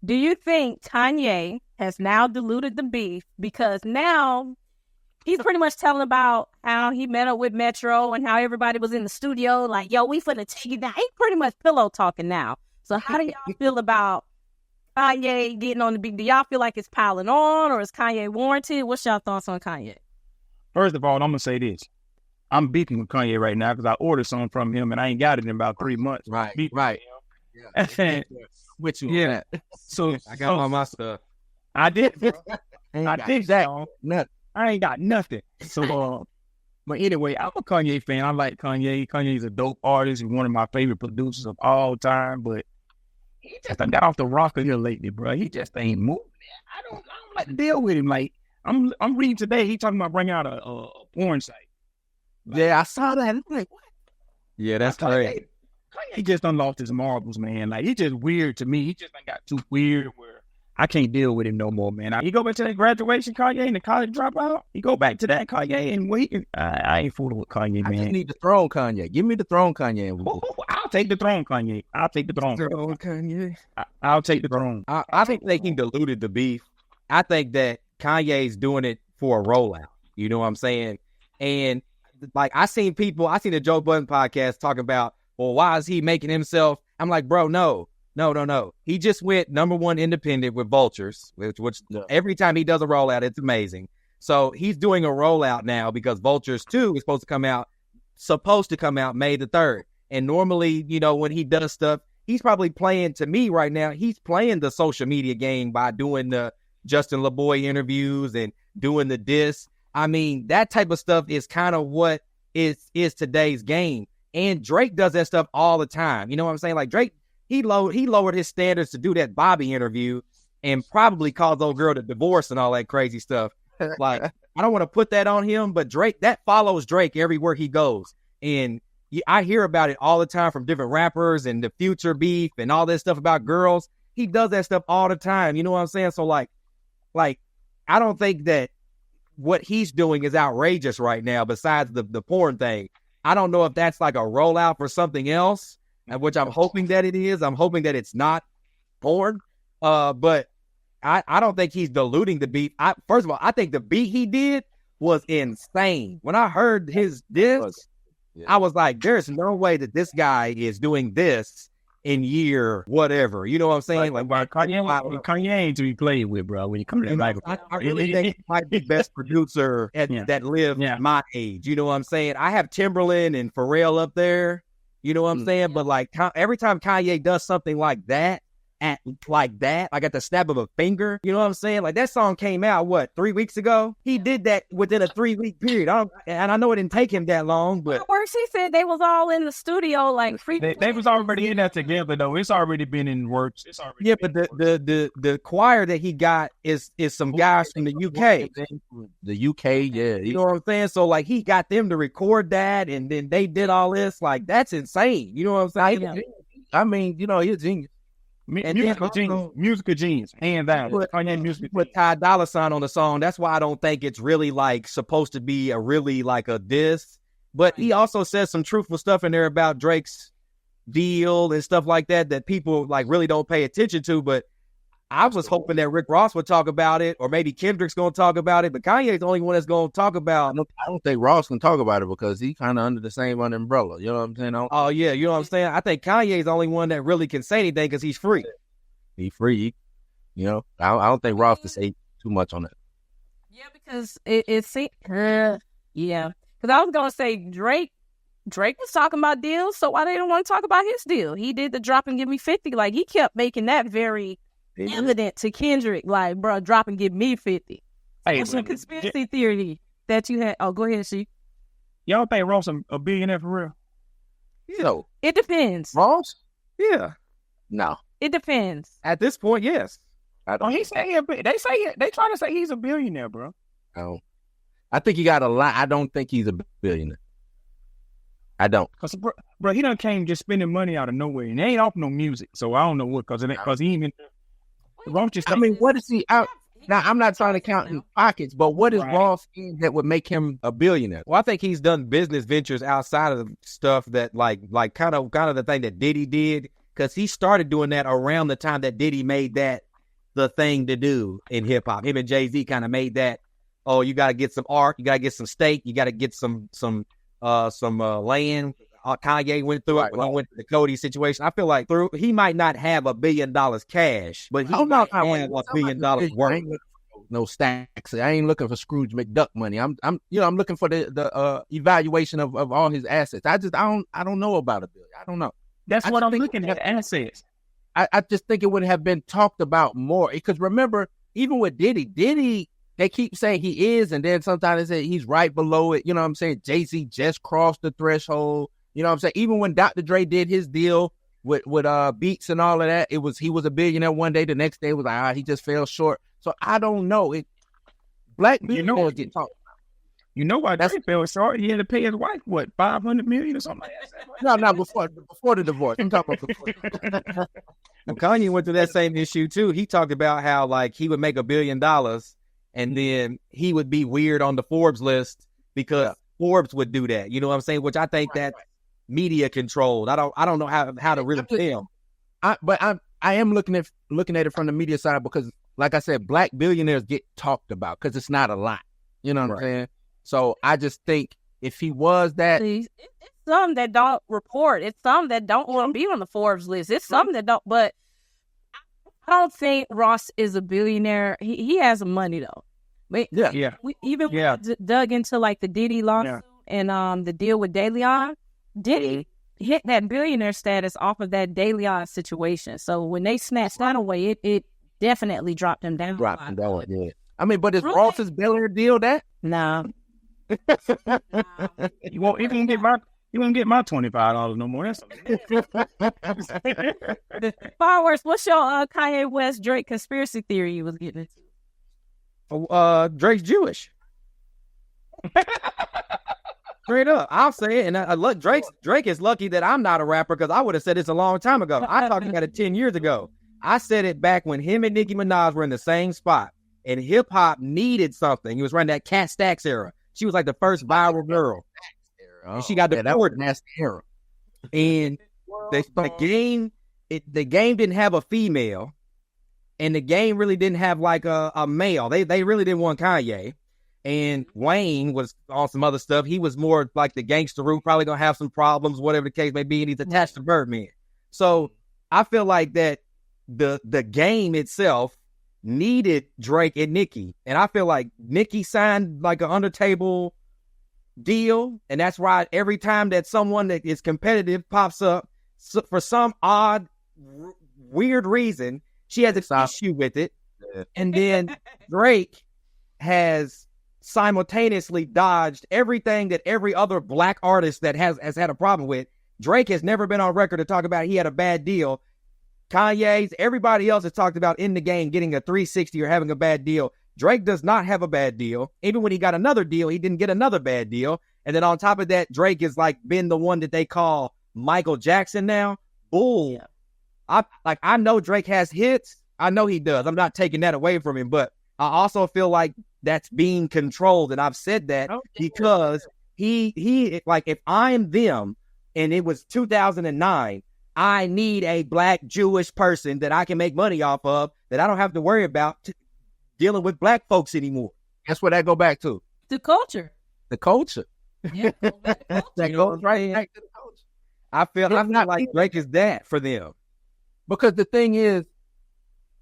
Do you think Kanye has now diluted the beef because now he's pretty much telling about how he met up with Metro and how everybody was in the studio like, yo, we finna take it down. He's pretty much pillow talking now. So how do y'all feel about Kanye getting on the beef? Do y'all feel like it's piling on or is Kanye warranted? What's y'all thoughts on Kanye? First of all, I'm going to say this. I'm beefing with Kanye right now because I ordered something from him and I ain't got it in about 3 months. Right. Yeah. With you yeah. So I got all my stuff. I did. I did that. Nothing. I ain't got nothing. So, but anyway, I'm a Kanye fan. I like Kanye. Kanye's a dope artist. He's one of my favorite producers of all time. But he just got off the rocker here lately, bro. He just ain't moving. I don't like to deal with him. Like I'm reading today. He talking about bringing out a porn site. Yeah, I saw that. I'm like, what? Yeah, that's great. Kanye just done lost his marbles, man. Like, he's just weird to me. He just got too weird where I can't deal with him no more, man. He go back to that graduation Kanye and the college dropout. He go back to that Kanye and wait. I ain't fooling with Kanye, man. I just need the throne Kanye. Give me the throne Kanye. I'll take the throne Kanye. I'll take the throne. Kanye. I'll take the throne. I think he diluted the beef. I think that Kanye's doing it for a rollout. You know what I'm saying? And like I seen the Joe Budden podcast talking about, well, why is he making himself? I'm like, bro, no. He just went #1 independent with Vultures, which every time he does a rollout, it's amazing. So he's doing a rollout now because Vultures 2 is supposed to come out May the 3rd. And normally, when he does stuff, he's probably playing, to me right now, he's playing the social media game by doing the Justin LaBoy interviews and doing the diss. I mean, that type of stuff is kind of what is today's game. And Drake does that stuff all the time. You know what I'm saying? Like Drake, he lowered his standards to do that Bobby interview and probably caused old girl to divorce and all that crazy stuff. Like, I don't want to put that on him, but Drake, that follows Drake everywhere he goes. And I hear about it all the time from different rappers and the Future beef and all that stuff about girls. He does that stuff all the time. You know what I'm saying? So like, I don't think that what he's doing is outrageous right now, besides the porn thing. I don't know if that's like a rollout for something else, which I'm hoping that it is. I'm hoping that it's not porn. But I don't think he's diluting the beat. First of all, I think the beat he did was insane. When I heard his diss, I was like, there's no way that this guy is doing this in year whatever. You know what I'm saying? Like Kanye ain't to be played with, bro. When you come to that microphone, I really think he might be the best producer that lived my age. You know what I'm saying? I have Timberland and Pharrell up there. You know what I'm saying? But like every time Kanye does something like that, at the snap of a finger, you know what I'm saying? Like that song came out 3 weeks ago. He did that within a 3-week period. And I know it didn't take him that long, but worse, he said they was all in the studio like free. They was already in that together though. It's already been in works. It's already but the choir that he got is some guys from the UK. The UK, yeah. You know what I'm saying? So like he got them to record that, and then they did all this. Like that's insane. You know what I'm saying? I mean, you know, he's a genius. Musical genius, and that Kanye musical. With Ty Dolla $ign on the song, that's why I don't think it's really like supposed to be like a diss. But he also says some truthful stuff in there about Drake's deal and stuff like that people like really don't pay attention to. But I was hoping that Rick Ross would talk about it, or maybe Kendrick's going to talk about it. But Kanye's the only one that's going to talk about. I don't think Ross can talk about it because he's kind of under the same umbrella. You know what I'm saying? Oh yeah, you know what I'm saying. I think Kanye's the only one that really can say anything because he's free. He's free. You know, I don't think Ross can say too much on that. Yeah, because it's yeah. Because I was gonna say Drake was talking about deals, so why they don't want to talk about his deal? He did the drop and give me 50. Like he kept making that very evident to Kendrick, like, bro, drop and give me 50. Hey, what's your conspiracy theory that you had? Oh, go ahead, She. Y'all think Ross a billionaire for real? No. It depends. Ross? Yeah. No. It depends. At this point, yes. They trying to say he's a billionaire, bro. No. I think he got a lot. I don't think he's a billionaire. I don't. Cause bro, he done came just spending money out of nowhere, and they ain't off no music. So I don't know what. Cause he even. I mean, what is he out? Now, I'm not trying to count in pockets, but what is Ross in that would make him a billionaire? Well, I think he's done business ventures outside of the stuff that like kind of the thing that Diddy did, because he started doing that around the time that Diddy made that the thing to do in hip hop. Him and Jay-Z kind of made that. Oh, you got to get some art, you got to get some steak, you got to get some land. Kanye went through it when he went to the Cody situation. I feel like he might not have $1 billion cash, but he might have $1 billion worth. No stacks. I ain't looking for Scrooge McDuck money. I'm looking for the evaluation of all his assets. I don't know about $1 billion. I don't know. That's what I'm looking at, assets. I just think it would have been talked about more. Because remember, even with Diddy, they keep saying he is, and then sometimes they say he's right below it. You know what I'm saying? Jay-Z just crossed the threshold. You know what I'm saying? Even when Dr. Dre did his deal with Beats and all of that, he was a billionaire one day. The next day it was like, he just fell short. So I don't know. Black billionaires get talked about. You know why Dre fell short? He had to pay his wife, what, $500 million or something like that? No, before the divorce. I'm talking about before. Kanye went through that same issue too. He talked about how like he would make $1 billion and then he would be weird on the Forbes list because Forbes would do that. You know what I'm saying? Which I think that media controlled. I don't know how to really tell. I am looking at it from the media side because, like I said, black billionaires get talked about because it's not a lot. You know what I'm saying? So I just think if he was that, it's some that don't report. It's some that don't want to be on the Forbes list. It's some that don't. But I don't think Ross is a billionaire. He has money though. We dug into like the Diddy lawsuit and the deal with De Leon. Diddy hit that billionaire status off of that De Leon situation. So when they snatched that away, it definitely dropped him down. Yeah. I mean, but is Ross's billionaire deal that? No. You won't even get my $25 no more. Far worse. What's your Kanye West Drake conspiracy theory you was getting into? Drake's Jewish. Straight up, I'll say it. And look, Drake is lucky that I'm not a rapper because I would have said this a long time ago. I talked about it 10 years ago. I said it back when him and Nicki Minaj were in the same spot. and hip hop needed something. It was running that Cat Stacks era. She was like the first viral girl. And she got that was nasty era. And the game didn't have a female, and the game really didn't have like a male. They really didn't want Kanye. And Wayne was on some other stuff. He was more like the gangster root, probably gonna have some problems, whatever the case may be, and he's attached to Birdman. So I feel like that the game itself needed Drake and Nicki. And I feel like Nicki signed like an under-table deal, and that's why every time that someone that is competitive pops up, for some odd, weird reason, she has an issue with it. And then Drake has simultaneously dodged everything that every other black artist that has had a problem with. Drake has never been on record to talk about he had a bad deal. Kanye's, everybody else has talked about in the game getting a 360 or having a bad deal. Drake does not have a bad deal. Even when he got another deal, he didn't get another bad deal. And then on top of that, Drake has like been the one that they call Michael Jackson now. Bull. Yeah. I know Drake has hits. I know he does. I'm not taking that away from him, but I also feel like that's being controlled. And I've said that because he like, if I'm them and it was 2009, I need a black Jewish person that I can make money off of, that I don't have to worry about dealing with black folks anymore. That's what that go back to. The culture. The culture. Yeah. That goes right back to the culture. I feel like Drake is that for them. Because the thing is,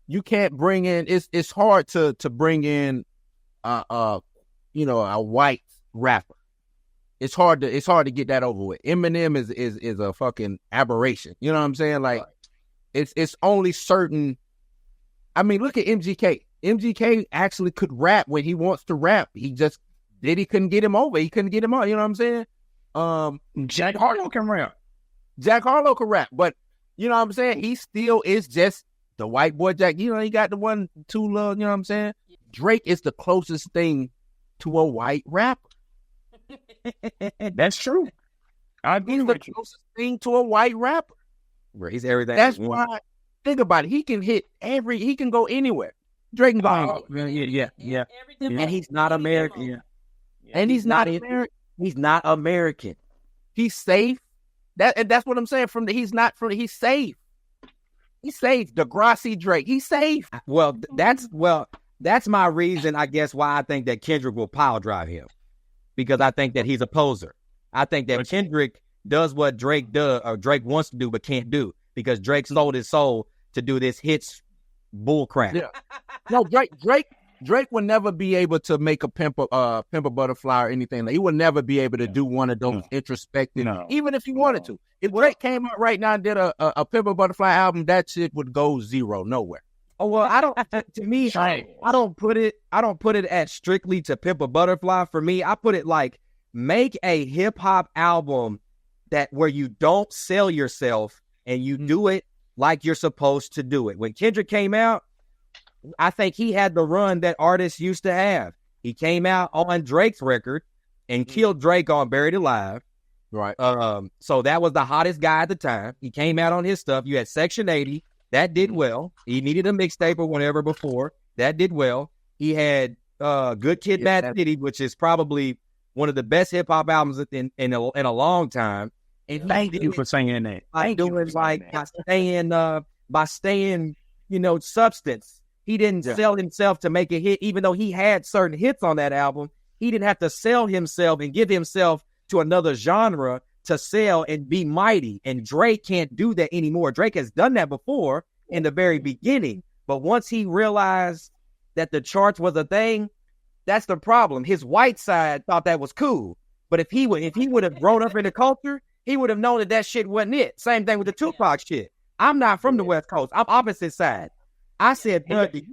you can't bring in, it's hard to bring in a white rapper. It's hard to get that over with. Eminem is a fucking aberration. You know what I'm saying? Like, it's only certain. I mean, look at MGK. MGK actually could rap when he wants to rap. Diddy couldn't get him over. He couldn't get him on. You know what I'm saying? Jack Harlow can rap. Jack Harlow can rap, but you know what I'm saying? He still is just the white boy Jack. You know, he got the 1-2 love. You know what I'm saying? Drake is the closest thing to a white rapper. That's true. He's the closest thing to a white rapper. Bro, he's everything. That's why. Think about it. He can go anywhere. Drake can go anywhere. Yeah. And he's not American. Yeah. And he's not American. He's not American. He's safe. That's what I'm saying. He's safe. He's safe. Degrassi Drake. He's safe. Well, that's my reason, I guess, why I think that Kendrick will pile drive him. Because I think that he's a poser. I think that Kendrick does what Drake does, or Drake wants to do but can't do, because Drake sold his soul to do this hits bull crap. Yeah. No, Drake would never be able to make a Pimp a Butterfly or anything. He would never be able to do one of those introspective, even if he wanted to. If Drake came out right now and did a Pimp a Butterfly album, that shit would go zero, nowhere. Oh well, I don't put it as strictly to Pimp a Butterfly. For me, I put it like, make a hip hop album where you don't sell yourself and you do it like you're supposed to do it. When Kendrick came out, I think he had the run that artists used to have. He came out on Drake's record and killed Drake on Buried Alive. Right. So that was the hottest guy at the time. He came out on his stuff. You had Section 80. That did well. He needed a mixtape or whatever before. That did well. He had Good Kid, Mad City, which is probably one of the best hip hop albums in a long time. And thank you for saying that. By staying, substance. He didn't sell himself to make a hit, even though he had certain hits on that album. He didn't have to sell himself and give himself to another genre to sell and be mighty. And Drake can't do that anymore. Drake has done that before in the very beginning. But once he realized that the charts was a thing, that's the problem. His white side thought that was cool. But if he would have grown up in the culture, he would have known that shit wasn't it. Same thing with the Tupac shit. I'm not from the West Coast. I'm opposite side. I said,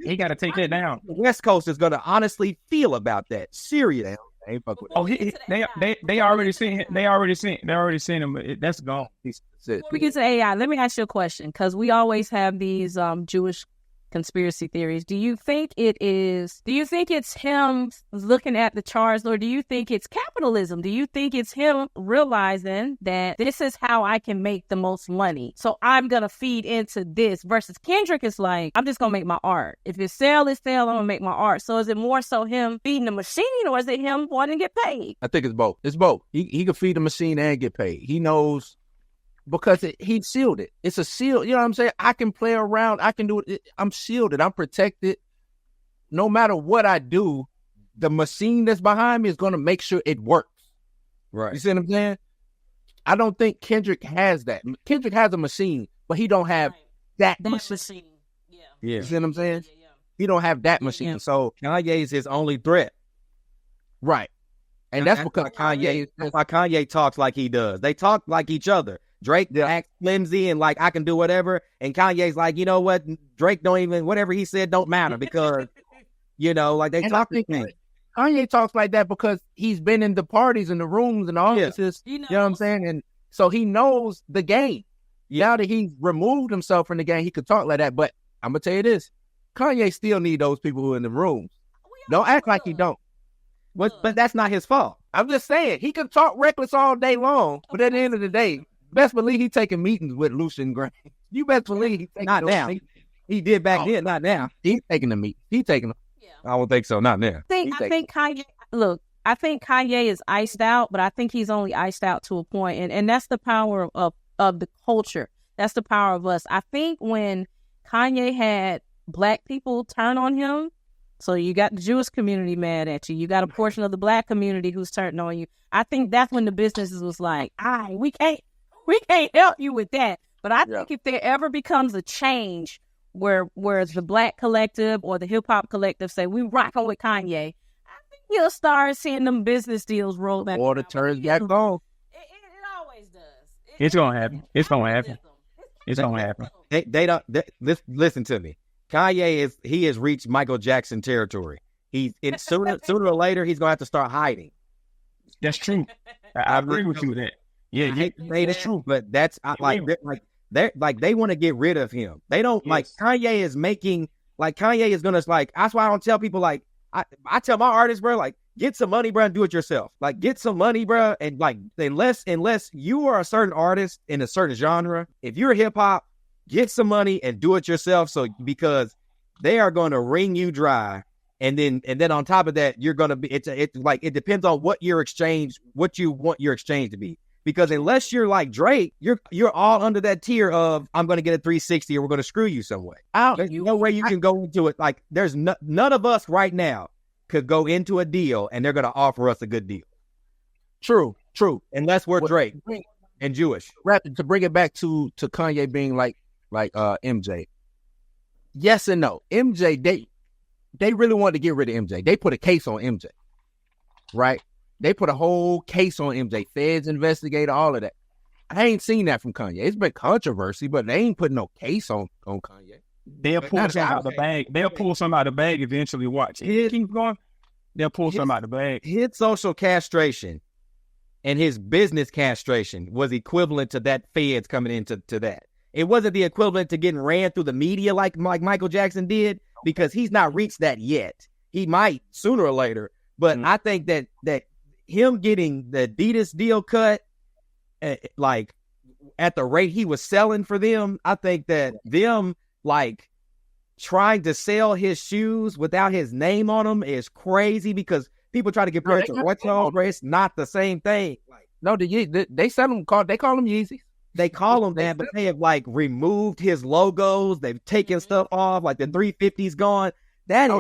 he got to take that down. The West Coast is going to honestly feel about that. Serious. They already seen him. That's gone. Before we get to AI, let me ask you a question, because we always have these Jewish conspiracy theories. Do you think it's him looking at the charts, or do you think it's capitalism? Do you think it's him realizing that this is how I can make the most money, so I'm going to feed into this, versus Kendrick is like, I'm just going to make my art. If it's sell, I'm going to make my art. So is it more so him feeding the machine, or is it him wanting to get paid? I think it's both. It's both. He can feed the machine and get paid. He knows, because he sealed it. It's a seal. You know what I'm saying? I can play around. I can do it. I'm shielded. I'm protected. No matter what I do, the machine that's behind me is going to make sure it works. Right. You see what I'm saying? I don't think Kendrick has that. Kendrick has a machine, but he don't have that machine. Yeah. You see what I'm saying? Yeah. He don't have that machine. Yeah. So Kanye's his only threat. Right. And that's because that's why Kanye talks like he does. They talk like each other. Drake acts flimsy and like, I can do whatever. And Kanye's like, you know what? Drake don't even, whatever he said don't matter, because, you know, like they talk the thing. Kanye talks like that because he's been in the parties and the rooms and the offices. You know what I'm saying? And so he knows the game. Now that he's removed himself from the game, he could talk like that. But I'm going to tell you this. Kanye still need those people who are in the rooms. Don't act like he don't. But that's not his fault. I'm just saying, he can talk reckless all day long, but at the end of the day, best believe he's taking meetings with Lucian Graham. You best believe he's taking not now. He did back then, not now. He's taking the meetings. He's taking them. Yeah. I don't think so, not now. I think Kanye, look, I think Kanye is iced out, but I think he's only iced out to a point. And that's the power of the culture. That's the power of us. I think when Kanye had Black people turn on him, so you got the Jewish community mad at you, you got a portion of the Black community who's turning on you, I think that's when the businesses was like, we can't help you with that. But I think if there ever becomes a change where the Black collective or the hip-hop collective say, we rocking with Kanye, I think you'll start seeing them business deals roll back. Or the turns back on. It always does. It's going to happen. It's going to happen. It's going to happen. They don't, listen to me. Kanye has reached Michael Jackson territory. Sooner or later, he's going to have to start hiding. That's true. I agree with you with that. Yeah, that's true. But that's they want to get rid of him. They don't like Kanye is making, like, Kanye is gonna, like, that's why I don't tell people, like, I tell my artists, bro, like, get some money, bro, and do it yourself. Like, get some money, bro, and like, unless you are a certain artist in a certain genre, if you're hip hop, get some money and do it yourself. So because they are going to wring you dry. And then on top of that, you're going to be, it's like, it depends on what you want your exchange to be. Because unless you're like Drake, you're all under that tier of, I'm going to get a 360 or we're going to screw you some way. There's no way you can go into it. Like, there's none of us right now could go into a deal and they're going to offer us a good deal. True. Unless we're Drake and Jewish. To bring it back to Kanye being like MJ. Yes and no. MJ, they really wanted to get rid of MJ. They put a case on MJ, right? They put a whole case on MJ. Feds investigated all of that. I ain't seen that from Kanye. It's been controversy, but they ain't putting no case on Kanye. They'll pull something out of the bag. They'll pull something out of the bag eventually. Watch. Keep going. They'll pull something out of the bag. His social castration and his business castration was equivalent to that feds coming into that. It wasn't the equivalent to getting ran through the media like Michael Jackson did, because he's not reached that yet. He might sooner or later, but I think that him getting the Adidas deal cut, like at the rate he was selling for them, I think that them like trying to sell his shoes without his name on them is crazy, because people try to compare it to retro, but it's not the same thing. Like, no, they sell them. They call them Yeezys. They call him that, but they have like removed his logos. They've taken stuff off, like the 350's gone. That,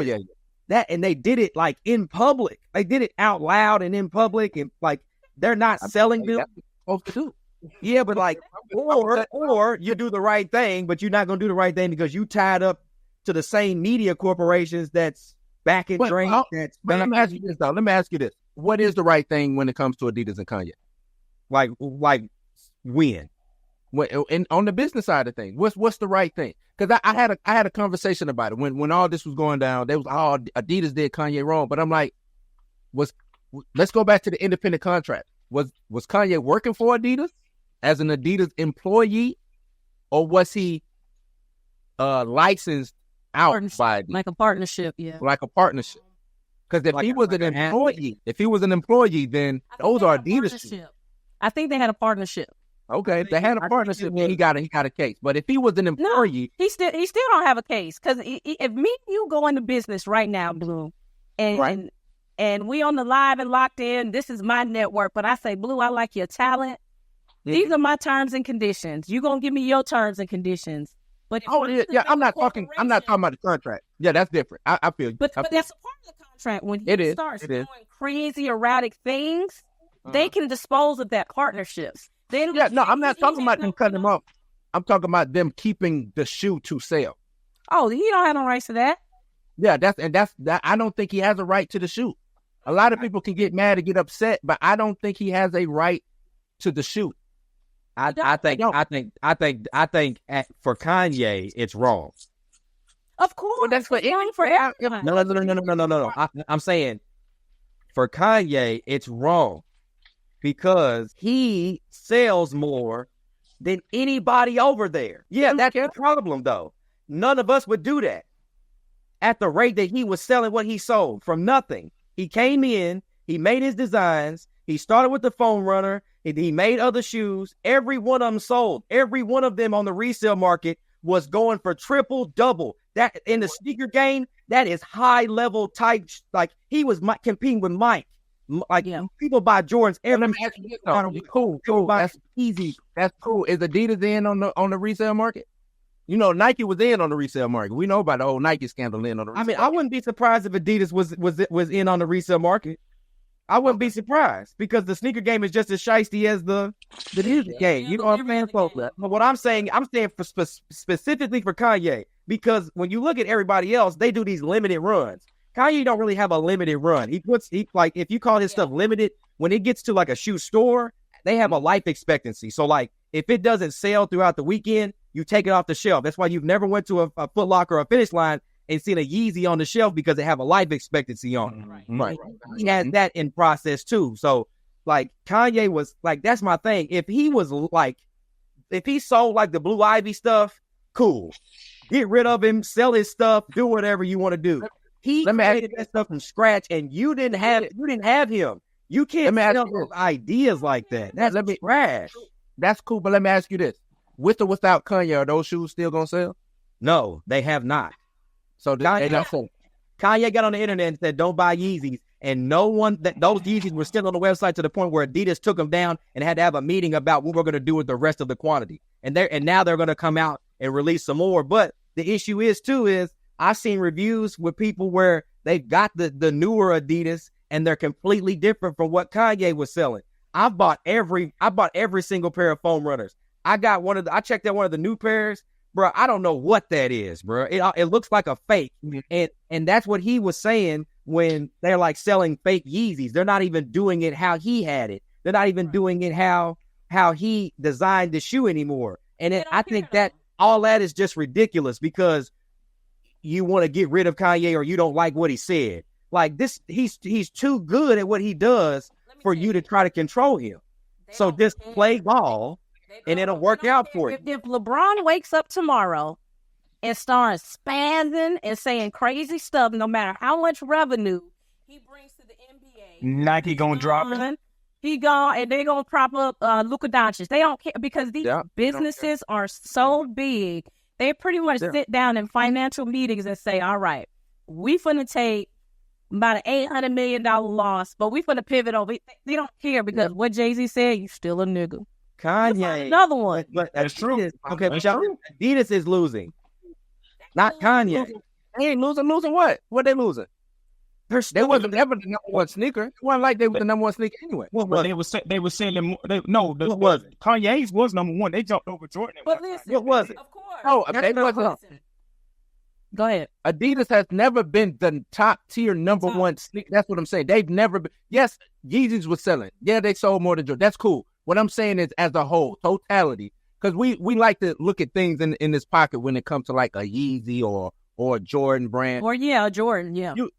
and they did it like in public. They did it out loud and in public, and like they're not selling them. Yeah, but like, or you do the right thing, but you're not gonna do the right thing because you tied up to the same media corporations that's backing Drake. Let me ask you this though. Let me ask you this: what is the right thing when it comes to Adidas and Kanye? Like when? And on the business side of things, what's the right thing? Because I had a conversation about it when all this was going down. They was Adidas did Kanye wrong, but I'm like, let's go back to the independent contract. Was Kanye working for Adidas as an Adidas employee, or was he licensed out by like a partnership, yeah. like a partnership. Because if he was an employee, then those are Adidas shoes. I think they had a partnership. Okay, if they had a partnership, then he got a case. But if he was an employee, he still don't have a case. Because if me and you go into business right now, Blue, and we on the live and locked in, this is my network. But I say, Blue, I like your talent. These are my terms and conditions. You gonna give me your terms and conditions. But I'm not talking about the contract. Yeah, that's different. I feel you. But that's a part of the contract. When he starts doing crazy erratic things, they can dispose of that partnerships. I'm not talking about them cutting them off. I'm talking about them keeping the shoe to sell. Oh, he don't have no rights to that. Yeah, that's I don't think he has a right to the shoe. A lot of people can get mad and get upset, but I don't think he has a right to the shoe. I think for Kanye, it's wrong. Of course. Well, that's for everyone. No. I'm saying for Kanye, it's wrong because he sells more than anybody over there. Yeah, that's the problem, though. None of us would do that at the rate that he was selling what he sold from nothing. He came in, he made his designs, he started with the foam runner, he made other shoes. Every one of them sold. Every one of them on the resale market was going for triple, double. That in the sneaker game, that is high level type. Like he was competing with Mike. Like people buy Jordans. Cool. That's easy. That's cool. Is Adidas in on the resale market? You know, Nike was in on the resale market. We know about the whole Nike scandal in on the resale market. I wouldn't be surprised if Adidas was in on the resale market. I wouldn't be surprised because the sneaker game is just as shiesty as the music game. You know what I'm saying? But what I'm saying for specifically for Kanye, because when you look at everybody else, they do these limited runs. Kanye don't really have a limited run. He like if you call his stuff limited, when it gets to like a shoe store, they have a life expectancy. So like if it doesn't sell throughout the weekend, you take it off the shelf. That's why you've never went to a Foot Locker or a Finish Line and seen a Yeezy on the shelf because they have a life expectancy on it. Right. He has that in process too. So like Kanye was like, that's my thing. If he sold like the Blue Ivy stuff, cool. Get rid of him, sell his stuff, do whatever you want to do. He created that stuff from scratch and you didn't have him. You can't sell those ideas like that. That's trash. That's cool, but let me ask you this. With or without Kanye, are those shoes still gonna sell? No, they have not. So Kanye got on the internet and said, "Don't buy Yeezys," and those Yeezys were still on the website to the point where Adidas took them down and had to have a meeting about what we're going to do with the rest of the quantity. And now they're going to come out and release some more. But the issue is I've seen reviews with people where they've got the newer Adidas and they're completely different from what Kanye was selling. I bought every single pair of foam runners. I checked out one of the new pairs. Bro, I don't know what that is, bro. It looks like a fake. And that's what he was saying when they're like selling fake Yeezys. They're not even doing it how he had it. They're not even doing it how he designed the shoe anymore. And I think that all that is just ridiculous because you want to get rid of Kanye or you don't like what he said. Like this, he's too good at what he does for you to try to control him. So just play ball. And it'll work out for you. If LeBron wakes up tomorrow and starts spazzing and saying crazy stuff, no matter how much revenue he brings to the NBA, Nike gonna drop it. He gone and they gonna prop up Luka Doncic. They don't care because these businesses are so big. They pretty much sit down in financial meetings and say, "All right, we finna take about an $800 million loss, but we finna pivot over." They don't care because what Jay-Z said, "You still a nigga." Kanye, another one. But that's true. Okay, but Adidas is losing, not Kanye. They ain't losing. Losing what? What they losing? They wasn't ever the number one sneaker. It wasn't like they were the number one sneaker anyway. Well, they were selling. Kanye's was number one. They jumped over Jordan. But listen, what was it? Of course. Oh, they wasn't. Go ahead. Adidas has never been the top tier number one sneaker. That's what I'm saying. They've never been. Yes, Yeezys was selling. Yeah, they sold more than Jordan. That's cool. What I'm saying is as a whole, totality, because we like to look at things in this pocket when it comes to like a Yeezy or a Jordan brand. Or a Jordan, yeah. You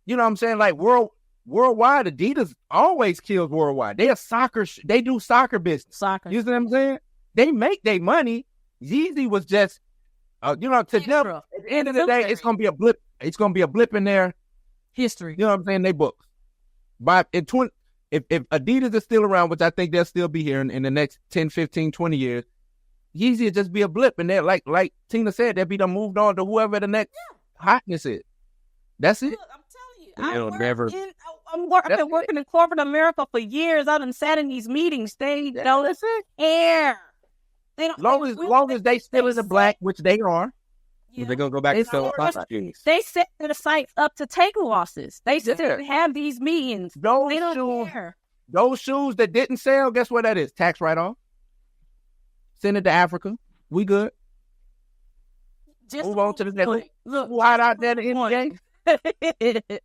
know what I'm saying? Like worldwide, Adidas always kills worldwide. They do soccer business. Soccer. You see what I'm saying? They make their money. Yeezy was just you know, to them, at the end of the day, it's gonna be a blip. It's gonna be a blip in their history. You know what I'm saying? They books. But if Adidas is still around, which I think they'll still be here in the next 10, 15, 20 years, Yeezy will just be a blip, and they're like Tina said, they'll be done moved on to whoever the next hotness is. That's it. Look, I'm telling you, I've been working in corporate America for years. I've been sat in these meetings. They don't care. They don't. Long as they still in the black, which they are. Yeah. They're gonna go back to selling shoes. They set their sites up to take losses. They still have these meetings. They don't care. Those shoes that didn't sell, guess what that is? Tax write-off. Send it to Africa. We good. Move on to the next one. Look, who hot out there in the NBA?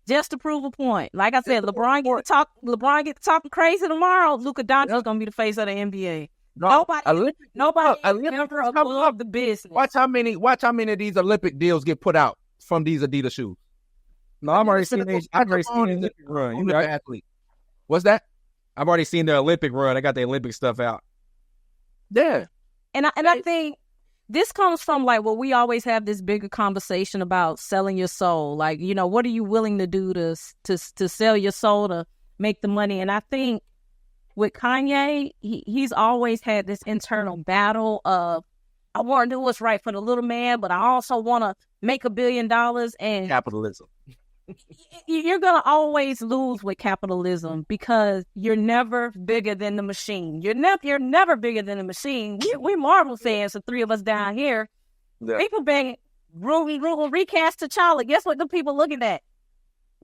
Just to prove a point. Like I said, LeBron get talking crazy tomorrow. Luka Doncic's gonna be the face of the NBA. Nobody ever above the business. Watch how many of these Olympic deals get put out from these Adidas shoes. No, I've already seen the Olympic run. Athlete. What's that? I've already seen the Olympic run. I got the Olympic stuff out. Yeah. And I think this comes from like what we always have this bigger conversation about selling your soul. Like, you know, what are you willing to do to sell your soul to make the money? And I think with Kanye, he's always had this internal battle of, I want to do what's right for the little man, but I also want to make $1 billion. And capitalism. You're going to always lose with capitalism because you're never bigger than the machine. You're never bigger than the machine. We Marvel fans, the three of us down here. Yeah. People begging, recast T'Challa. Guess what the people looking at?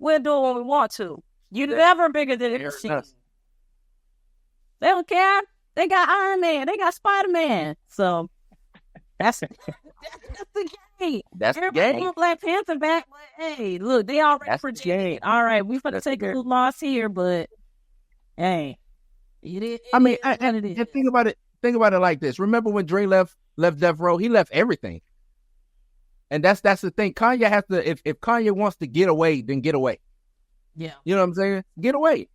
We'll do it when we want to. You're never bigger than the machine. They don't care. They got Iron Man. They got Spider-Man. So that's the game. That's Everybody the game. Want Black Panther back, but hey, look, they already projected. All right, we finna take a little loss here, but hey, it is. I mean, and think about it. Think about it like this. Remember when Dre left Death Row? He left everything, and that's the thing. Kanye has to. If Kanye wants to get away, then get away. Yeah, you know what I'm saying? Get away.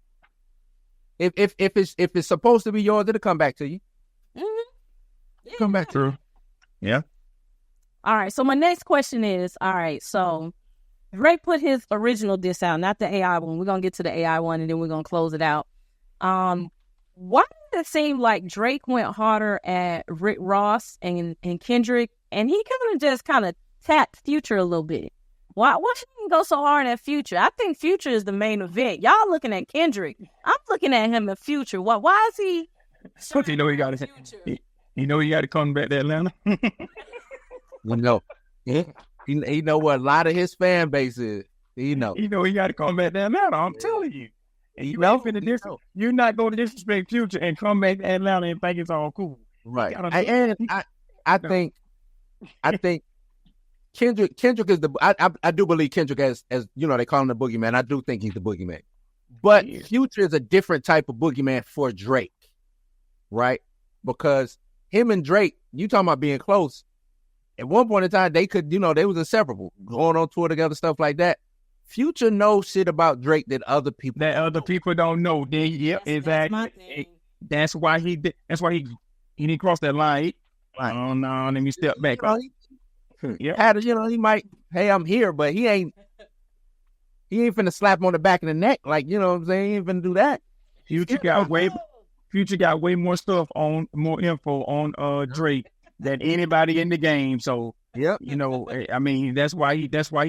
If it's supposed to be yours, it'll come back to you. Mm-hmm. Yeah. Come back through. Yeah. All right. So my next question is, all right, so Drake put his original diss out, not the AI one. We're gonna get to the AI one and then we're gonna close it out. Why did it seem like Drake went harder at Rick Ross and Kendrick, and he kind of tapped Future a little bit? Why should he go so hard at Future? I think Future is the main event. Y'all looking at Kendrick. I'm looking at him at Future. Why is he? But you know he got to come back to Atlanta. No, he know what a lot of his fan base is. He know he got to come back to Atlanta. I'm telling you. And you're not going to disrespect Future and come back to Atlanta and think it's all cool. Right. I think Kendrick is I do believe Kendrick as you know, they call him the boogeyman. I do think he's the boogeyman. But Future is a different type of boogeyman for Drake. Right? Because him and Drake, you talking about being close. At one point in time, they could, you know, they was inseparable, going on tour together, stuff like that. Future knows shit about Drake that other people don't know. Exactly. That's why he didn't cross that line. Right. Oh no, let me step back. He might, hey, I'm here, but he ain't finna slap him on the back of the neck, like, you know what I'm saying? He ain't finna do that. Future got way more stuff more info on Drake than anybody in the game. So you know, I mean, that's why he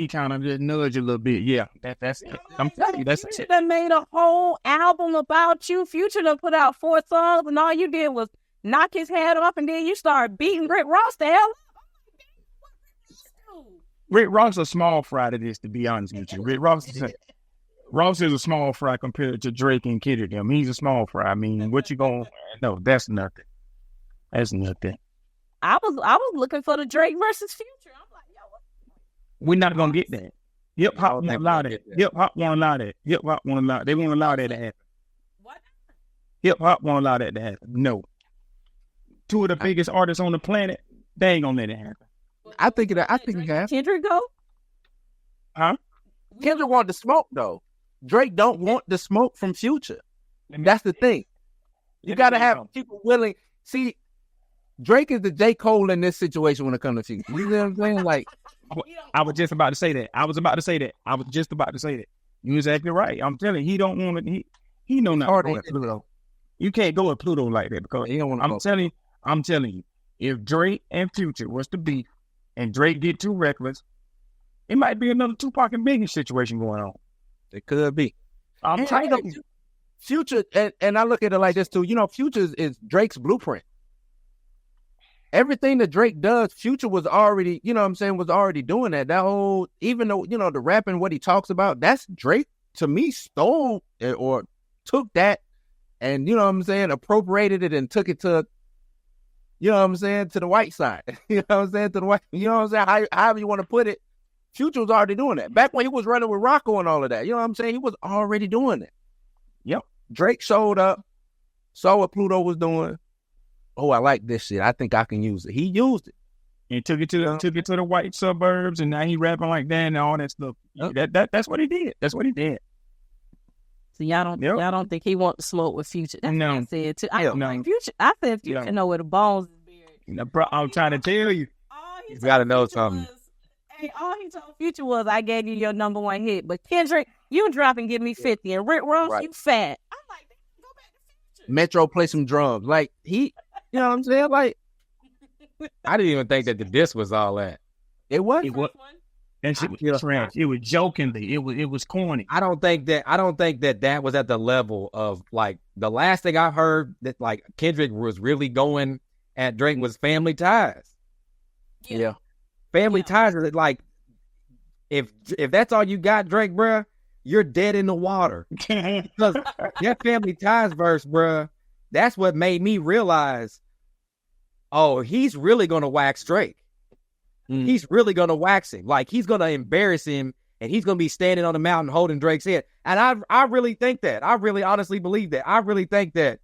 kind of just nudged a little bit. Yeah, that's it. I'm telling you, that's Future done made a whole album about you. Future done put out 4 songs, and all you did was knock his head off, and then you started beating Rick Ross the hell up. Rick Ross is a small fry to this, to be honest with you. Rick Ross is a small fry compared to Drake and Kendrick. I mean, he's a small fry. I mean, what you gonna? No, that's nothing. That's nothing. I was looking for the Drake versus Future. I'm like, yo, what? We're not gonna get that. HipHop won't allow that. HipHop won't allow that. HipHop won't allow. They won't allow that to happen. What? HipHop won't allow that to happen. No. 2 of the biggest artists on the planet, they ain't gonna let it happen. I think it has. Kendrick go? Huh? Kendrick want the smoke though. Drake don't want the smoke from Future. And that's the thing. You gotta have people willing. See, Drake is the JCole in this situation when it comes to Future. You know what I'm saying? Like, I was just about to say that. I was just about to say that. You exactly right. I'm telling you, he don't want to. He know not to go at Pluto. You can't go at Pluto like that because He don't want to. I'm telling you, if Drake and Future was to be, and Drake get too reckless, it might be another Tupac and Biggie situation going on. It could be. I'm telling you. Future, and I look at it like this too. You know, Future is Drake's blueprint. Everything that Drake does, Future was already, you know what I'm saying, was already doing that. That whole, even though, you know, the rapping, what he talks about, that's Drake, to me, stole it or took that and, you know what I'm saying, appropriated it and took it to, you know what I'm saying, to the white side. You know what I'm saying, to the white, you know what I'm saying, however you want to put it. Future was already doing that. Back when he was running with Rocco and all of that, you know what I'm saying, he was already doing it. Yep. Drake showed up, saw what Pluto was doing. Oh, I like this shit. I think I can use it. He used it. And took it to the white suburbs, and now he rapping like that and all that stuff. Yep. That's what he did. That's what he did. So y'all don't think he want to smoke with Future? That's what I said too. I don't think Future. I said Future know where the bones is buried. I'm trying to tell you. You gotta know something. All he told Future was, "I gave you your number one hit, but Kendrick, you drop and give me 50, and Rick Ross, you fat." I'm like, go back to Future. Metro play some drums. Like he, you know what I'm saying? Like I didn't even think that the diss was all that. it was. That shit was trash. It was jokingly. It was corny. I don't think that was at the level of like the last thing I heard that like Kendrick was really going at Drake was Family Ties. Yeah. Family Ties are like if that's all you got, Drake, bruh, you're dead in the water. Because that Family Ties verse, bruh, that's what made me realize, oh, he's really gonna wax Drake. He's really going to wax him. Like, he's going to embarrass him, and he's going to be standing on the mountain holding Drake's head. And I really think that. I really honestly believe that. I really think that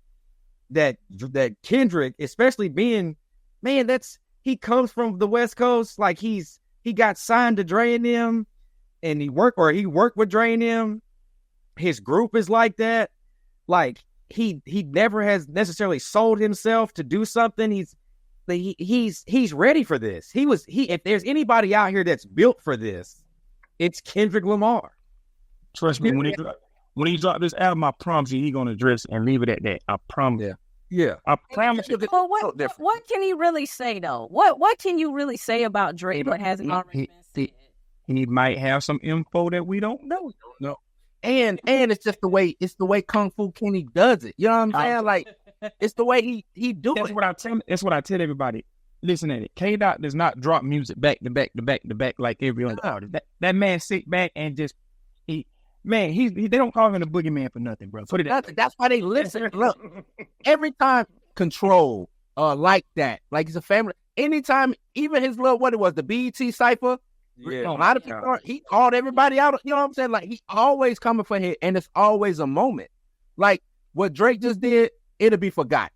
Kendrick, especially being, man, he comes from the West Coast. Like, he got signed to Dre and them, and he worked with Dre and them. His group is like that. Like, he never has necessarily sold himself to do something. He's ready for this. If there's anybody out here that's built for this, it's Kendrick Lamar. Trust me, when he drop this album, I promise you, he's gonna address and leave it at that. I promise. Yeah. I promise you. Well, what can he really say though? What can you really say about Drake that hasn't already been said? He might have some info that we don't know. No. And it's just the way Kung Fu Kenny does it. You know what I'm saying? Like, it's the way he do That's it. That's what I tell everybody. Listen at it. K-Dot does not drop music back to back to back to back like every other artist. That man sit back and just they don't call him the boogeyman for nothing, bro. Put it That's why they listen. Look, every time Control like that, like it's a family. Anytime, even his little the BET cipher. Yeah. A lot of people, he called everybody out. You know what I'm saying? Like, he always coming for him, and it's always a moment. Like what Drake just did, it'll be forgotten.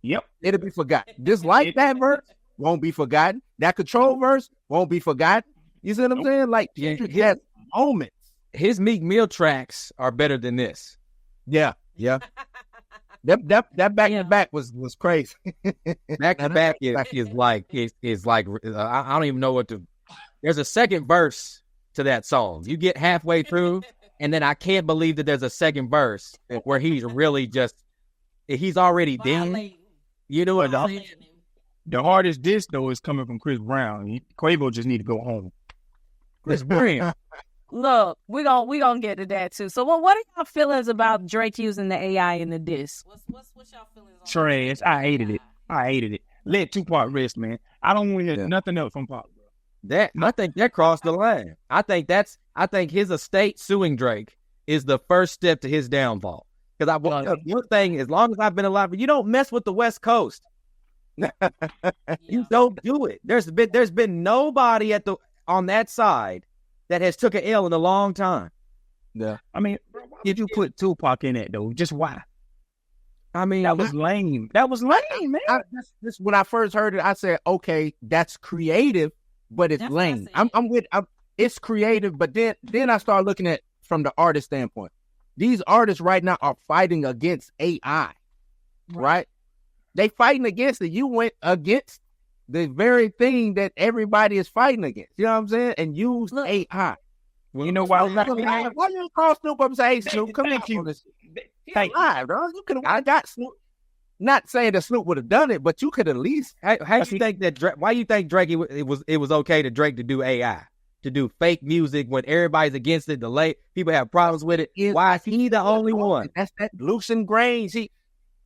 Yep. It'll be forgotten. Just like that verse won't be forgotten. That Control verse won't be forgotten. You see what I'm saying? Like, he has moments. His Meek Mill tracks are better than this. Yeah. That back to back was crazy. Back to back is like I don't even know what to. There's a second verse to that song. You get halfway through, and then I can't believe that there's a second verse where he's really he's already dead. You know what? The hardest diss though is coming from Chris Brown. Quavo just need to go home. Chris Brown. Look, we gonna get to that too. So what are y'all feelings about Drake using the AI in the diss? What's y'all feelings on Trash. I hated it. Let Tupac rest, man. I don't want to hear nothing else from Pop. I think that crossed the line. I think his estate suing Drake is the first step to his downfall. Because one thing, as long as I've been alive, you don't mess with the West Coast. You don't do it. There's been nobody on that side that has took an L in a long time. Yeah. I mean, why did you put Tupac in it though? Just why? I mean, that was lame. That was lame, man. This when I first heard it, I said, okay, that's creative. But it's lame. It's creative, but then I start looking at from the artist standpoint. These artists right now are fighting against AI, right? They fighting against it. You went against the very thing that everybody is fighting against. You know what I'm saying? And use AI. Well, you know why? Why you call Snoop up and say, "Hey, Snoop, come Thank here you. for this"? Thank you. Live, dog. You could have. I got Snoop. Not saying that Snoop would have done it, but you could at least. How you think that Drake? Why you think Drake it was okay to Drake to do AI, to do fake music when everybody's against it? People have problems with it. Why is he the only one? That's that loose and grains.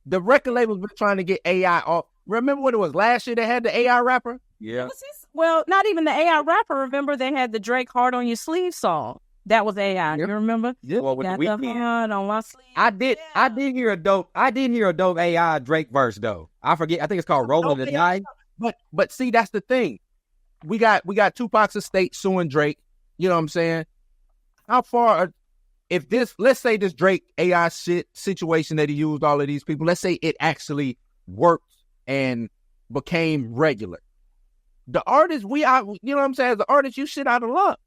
The record label's been trying to get AI off. Remember when it was last year they had the AI rapper? Yeah. Well, not even the AI rapper. Remember they had the Drake "Heart on Your Sleeve" song. That was AI. You remember? Yeah. Well, with Got the the Weeknd. heart on my sleeve. I did hear a dope AI Drake verse though. I forget. I think it's called "Rolling the Dice." But see, that's the thing. We got Tupac's estate suing Drake. You know what I'm saying? How far? Let's say this Drake AI shit situation that he used all of these people. Let's say it actually worked and became regular. The artist, you know what I'm saying? As the artist, you shit out of luck.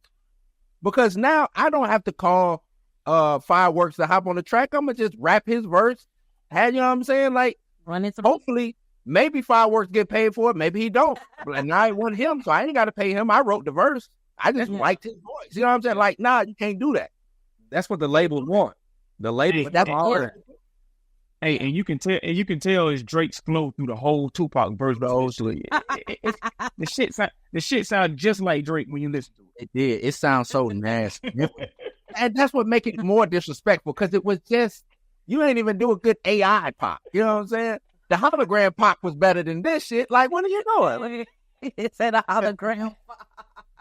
Because now I don't have to call Fireworks to hop on the track. I'm going to just rap his verse. You know what I'm saying? Like, Run it through. hopefully, maybe Fireworks get paid for it. Maybe he don't. And I ain't want him, so I ain't got to pay him. I wrote the verse. I just liked his voice. You know what I'm saying? Like, nah, you can't do that. That's what the labels want. The labels. But that's hard. Hey, and you can tell it's Drake's flow through the whole Tupac verse. The shit sound just like Drake when you listen to it. It did. It sounds so nasty. And that's what make it more disrespectful, because it was just, you ain't even do a good AI pop. You know what I'm saying? The hologram pop was better than this shit. Like, what are you doing? It said a hologram.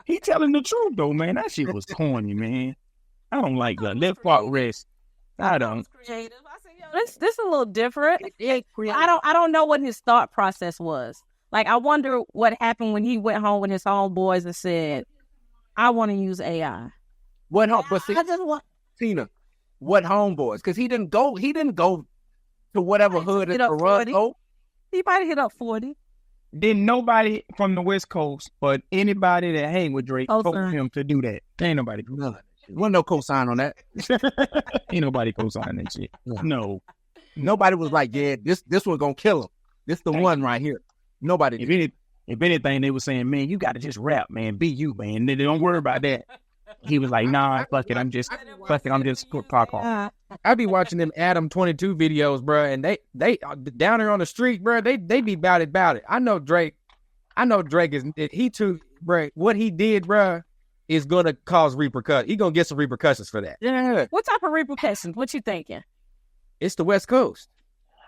He telling the truth though, man. That shit was corny, man. I don't like the left part rest. I don't. Creative. I said, yo, this a little different. It I don't know what his thought process was. Like, I wonder what happened when he went home with his homeboys and said, "I want to use AI." What home? But see, I just want Tina, what homeboys? Because he didn't go to whatever hood hit it's up to run. 40. Oh, he might hit up 40. Then nobody from the West Coast, but anybody that hang with Drake told him to do that. Ain't nobody. Wasn't no cosign on that. Ain't nobody co-sign that shit. No. Nobody was like, yeah, this one gonna kill him. This the one right here. Nobody did. If anything, they were saying, man, you got to just rap, man. Be you, man. They don't worry about that. He was like, nah, fuck it. I'm just park off. I be watching them Adam 22 videos, bro, and they down there on the street, bro. They be about it. I know Drake is bro. What he did, bro, is gonna cause repercussions. He gonna get some repercussions for that. Yeah. What type of repercussions? What you thinking? It's the West Coast.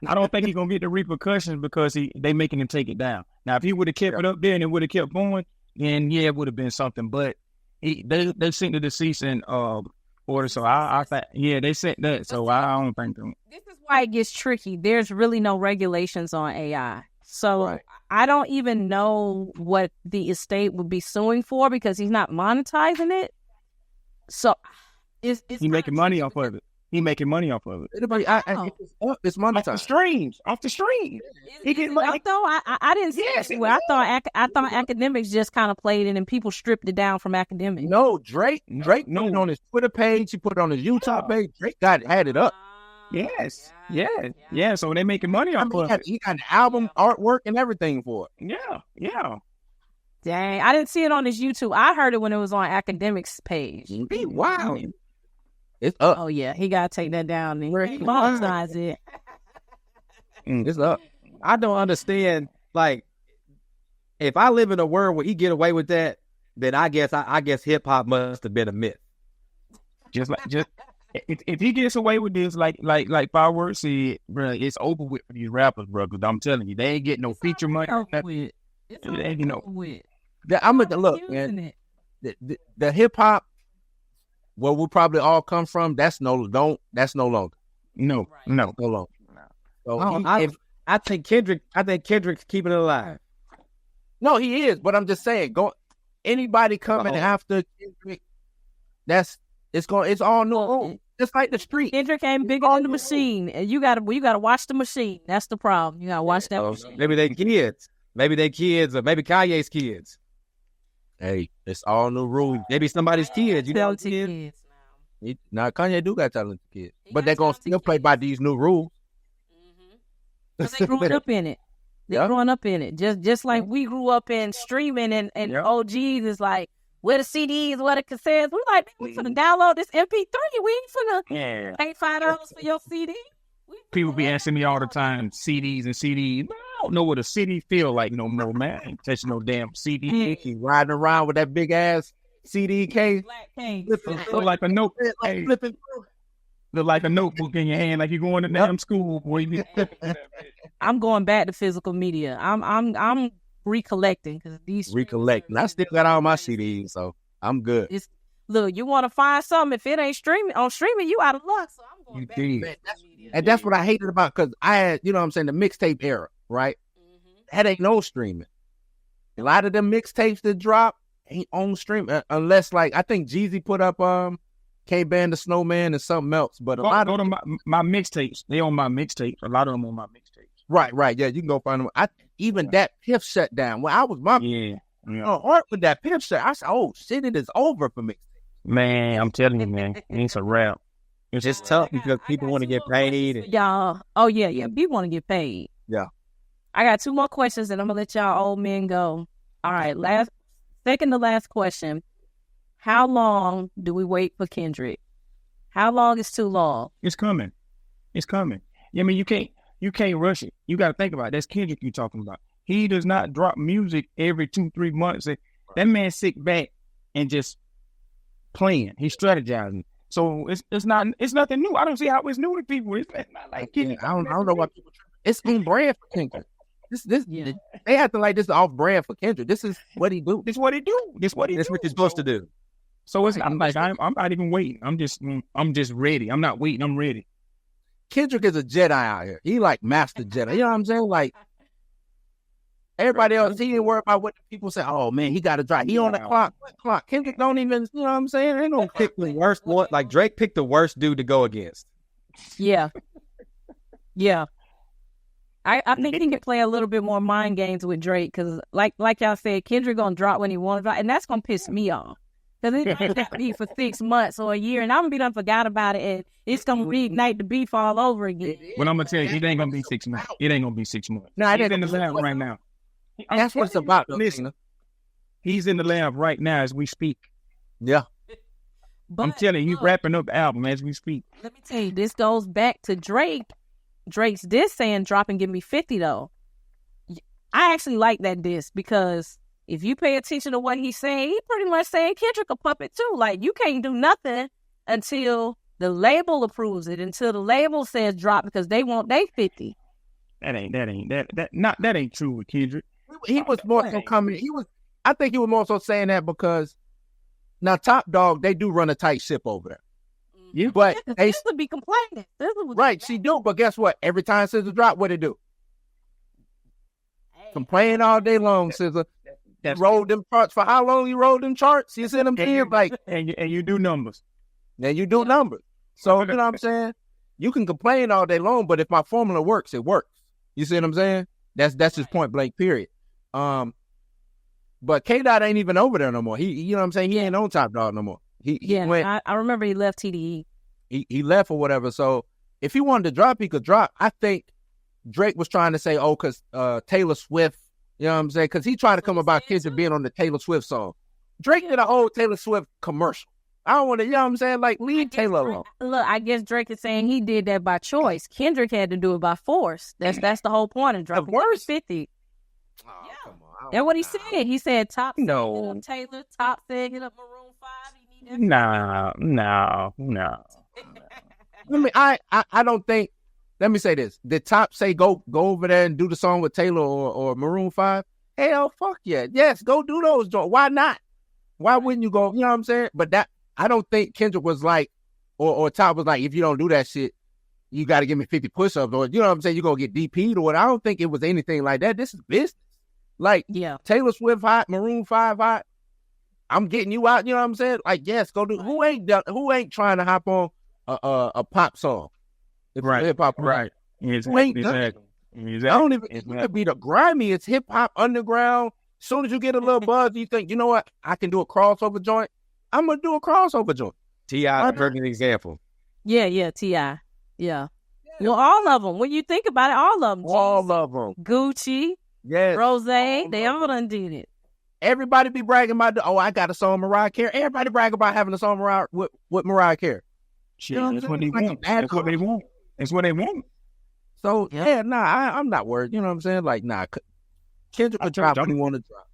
I don't think he's gonna get the repercussions because they making him take it down. Now, if he would have kept it up there and it would have kept going, then yeah, it would have been something. But they sent the cease and order, so I thought, yeah, they sent that. So I don't think them. This is why it gets tricky. There's really no regulations on AI. So I don't even know what the estate would be suing for because he's not monetizing it. So it's making money off of it. He making money off of it. Anybody, it's monetized. Off the stream. He getting money. Though I didn't see it. Well, I thought academics just kind of played it and people stripped it down from academics. No, Drake put it on his Twitter page. He put it on his YouTube page. Drake had it up. Yes. Yeah. So they making money off of it. He got an album, artwork, and everything for it. Yeah. Dang, I didn't see it on his YouTube. I heard it when it was on academics page. Wow. It's up. Oh yeah, he gotta take that down and monetize it. It's up. I don't understand. Like, if I live in a world where he get away with that, then I guess hip hop must have been a myth. Just if he gets away with this, like Fireworks said, bro, it's over with for these rappers, bro. Because I'm telling you, they ain't getting no feature money. It's over with. I'm at the look, man. The hip hop, where we probably all come from, that's no longer. No longer. So I think Kendrick's keeping it alive. No, he is. But I'm just saying, anybody coming after Kendrick, it's all new. Just like the street. Kendrick ain't bigger than the machine. And you gotta watch the machine. That's the problem. You gotta watch that machine. Maybe they kids. Or maybe Kanye's kids. Hey, it's all new rules. Maybe somebody's kids. You know, kids now Kanye do got talented kids, but they're gonna still play by these new rules. Because they growing up in it. They're growing up in it. Just like we grew up in streaming and OGs is like, where the CDs, where the cassettes. We're like, we finna download this MP3. We ain't finna pay $5 for your CD. People be asking me all the time, CDs and CDs. I don't know what a CD feel like no more, man. I ain't touching no damn CD. He riding around with that big ass CD case. Black case. Look like a notebook. Like flipping through. Look like a notebook in your hand, like you're going to damn school, boy. I'm going back to physical media. I'm recollecting because these Recollecting. I still got all my CDs, so I'm good. Look, you want to find something? If it ain't streaming, you out of luck. So I'm going You back to did. physical media. And that's what I hated about, because I had, you know what I'm saying, the mixtape era, right? That ain't no streaming. A lot of them mixtapes that drop ain't on stream unless, like, I think Jeezy put up K-Band the Snowman and something else. But a lot go of to my mixtapes. They on my mixtapes. A lot of them on my mixtapes. right, yeah, you can go find them. Even that Piff shut down. When I was heart with that Piff shut, I said, oh shit, it is over for mixtapes. Man, I'm telling you, man, it's a wrap. It's just tough because people want to get paid. Y'all, oh yeah, people want to get paid. Yeah. I got 2 more questions and I'm gonna let y'all old men go. All right, second to last question. How long do we wait for Kendrick? How long is too long? It's coming. I mean, you can't rush it. You got to think about it. That's Kendrick you talking about. He does not drop music every 2-3 months. That man sit back and just playing. He's strategizing. So it's nothing new. I don't see how it's new to people. It's not like Kendrick. I don't know why people. It's on brand for Kendrick. They have to like this off brand for Kendrick. This is what he do. This what he do. That's what you're supposed to do. So I'm not even waiting. I'm just ready. I'm not waiting. I'm ready. Kendrick is a Jedi out here. He like master Jedi. You know what I'm saying? Like everybody else, he didn't worry about what people say. Oh man, he got to drive. He on the clock. What clock? Kendrick don't even. You know what I'm saying? They don't pick The worst one, like Drake picked the worst dude to go against. Yeah. I think he can play a little bit more mind games with Drake because, like y'all said, Kendrick gonna drop when he wants to drop, and that's gonna piss me off. Because it might not be for 6 months or a year, and I'm going to be done forgot about it, and it's going to reignite the beef all over again. Well, I'm going to tell you, it ain't going to be 6 months. It ain't going to be 6 months. No, he's in the lab right now. That's what it's about. Listen, he's in the lab right now as we speak. Yeah. But, I'm telling you, he's wrapping up the album as we speak. Let me tell you, this goes back to Drake. Drake's diss saying, drop and give me 50, though. I actually like that diss because if you pay attention to what he's saying, he pretty much saying Kendrick a puppet too. Like, you can't do nothing until the label approves it, until the label says drop because they want their 50. That ain't true with Kendrick. He was more so coming. I think he was more so saying that because now Top Dog, they do run a tight ship over there. Yeah, but they would be complaining. Right, she do. But guess what? Every time SZA drop, what it do? Complain all day long, SZA. Rolled them charts for how long? You rolled them charts? You see them here, like, and you do numbers. And you do numbers. So you know what I'm saying? You can complain all day long, but if my formula works, it works. You see what I'm saying? That's just point blank. Period. But K-Dot ain't even over there no more. You know what I'm saying? He ain't on Top Dog no more. He went. I remember he left TDE. He left or whatever. So if he wanted to drop, he could drop. I think Drake was trying to say, oh, because Taylor Swift. You know what I'm saying? Because he tried to come about Kendrick being on the Taylor Swift song. Drake did a whole Taylor Swift commercial. I don't want to, you know what I'm saying? Like, leave Taylor alone. Look, I guess Drake is saying he did that by choice. Kendrick had to do it by force. That's the whole point of dropping 50. Oh, yeah. Come on. That's what he said. He said Top said hit up Taylor, Top said hit up Maroon 5. He need that. No. I mean, I don't think. Let me say this: did Top say go over there and do the song with Taylor or Maroon 5? Hell, fuck yeah, yes, go do those joints. Why not? Why wouldn't you go? You know what I'm saying? But that I don't think Kendrick was like, or Top was like, if you don't do that shit, you got to give me 50 push-ups, or you know what I'm saying? You gonna get DP'd or what? I don't think it was anything like that. This is business. Like, Taylor Swift hot, Maroon 5 hot. I'm getting you out. You know what I'm saying? Like, yes, go do. Who ain't trying to hop on a pop song? Right. Hip hop. Right. Exactly. I don't even. It could be the grimiest hip hop underground. As soon as you get a little buzz, you think, you know what? I can do a crossover joint. I'm gonna do a crossover joint. T.I. perfect example. Yeah, T.I. Yeah. Well, all of them. When you think about it, all of them. All of them. Gucci, Yes. Rose, they all done did it. Everybody be bragging about, I got a song with Mariah Carey. Everybody brag about having a song with Mariah Carey. Shit, You know what that's I'm what they saying? want. That's what they want. That's what they want. So, I'm not worried. You know what I'm saying? Like, Kendrick will drop when he want to drop.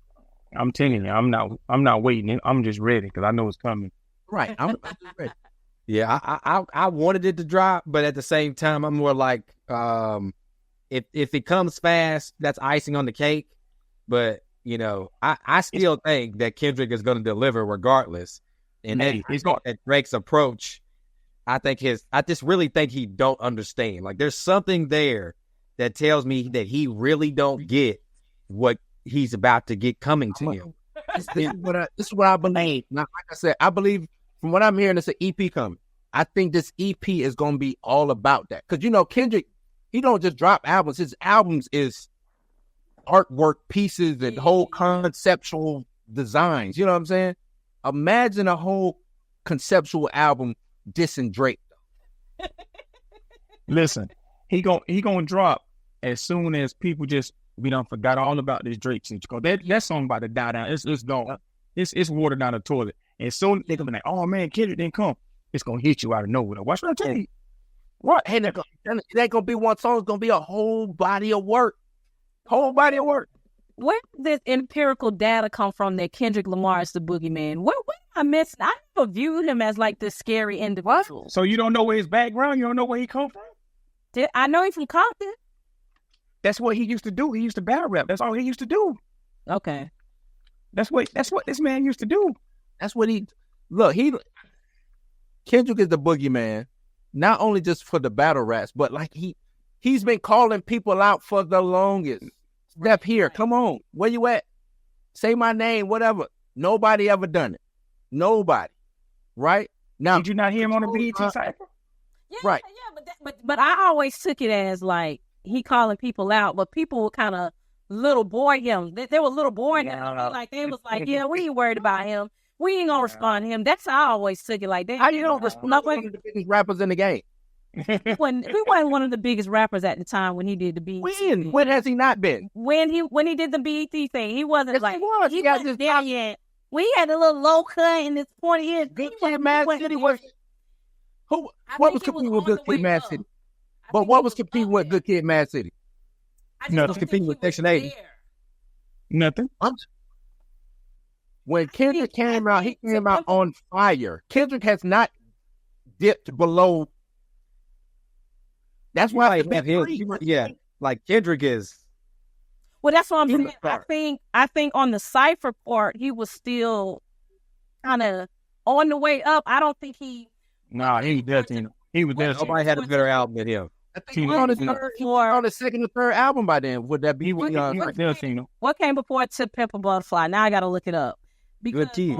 I'm telling you, I'm not waiting. I'm just ready because I know it's coming. Right. I'm just ready. Yeah, I wanted it to drop, but at the same time, I'm more like, if it comes fast, that's icing on the cake. But I still think that Kendrick is going to deliver regardless. And that Drake's approach, I just really think he don't understand. Like, there's something there that tells me that he really don't get what he's about to get coming to him. This is what I believe. Now, like I said, I believe from what I'm hearing, it's an EP coming. I think this EP is going to be all about that. Because, Kendrick, he don't just drop albums. His albums is artwork pieces and whole conceptual designs. You know what I'm saying? Imagine a whole conceptual album dissing Drake. Listen, he gonna drop as soon as people we done forgot all about this Drake shit. That song about to die down. It's gone. It's watered down the toilet. And soon they're gonna be like, oh man, Kendrick didn't come. It's gonna hit you out of nowhere. Watch what I tell you. What? Hey, it ain't gonna be one song. It's gonna be a whole body of work. Whole body of work. Where did this empirical data come from that Kendrick Lamar is the boogeyman? What am I missing? I never viewed him as like this scary individual. So you don't know where his background? You don't know where he come from? I know he's from Compton. That's what he used to do. He used to battle rap. That's all he used to do. Okay. That's what this man used to do. That's what Kendrick is the boogeyman, not only just for the battle raps, but like he's been calling people out for the longest. Step here, come on, where you at? Say my name, whatever. Nobody ever done it. Nobody, right? Now, did you not hear him on the BET cypher? Yeah, right. Yeah, but I always took it as like he calling people out, but people were kind of little boy him. They were little boy him. Like they was like, yeah, we ain't worried about him. We ain't gonna respond to him. That's how I always took it. Like that. How you don't respond to one of the biggest rappers in the game? We wasn't one of the biggest rappers at the time when he did the BET. When has he not been? When he did the BET thing, he wasn't yes, like he wasn't there yet. We had a little low cut in his 20 years. Good Kid, Mad City was what was competing with Good Kid, Mad City? But what was competing with Good Kid, Mad City? Nothing. Competing with Section 80. Nothing. When Kendrick came out, he came out on fire. Kendrick has not dipped below. That's why like Kendrick is. Well, that's what I'm saying. I think on the cypher part, he was still kind of on the way up. I don't think he. Nah, he was there. He was there. Nobody had a better album than him. I think he was on his second or third album by then. Would that be? He was there, Tino. What came before To Pimp a Butterfly? Now I got to look it up. Good Kid,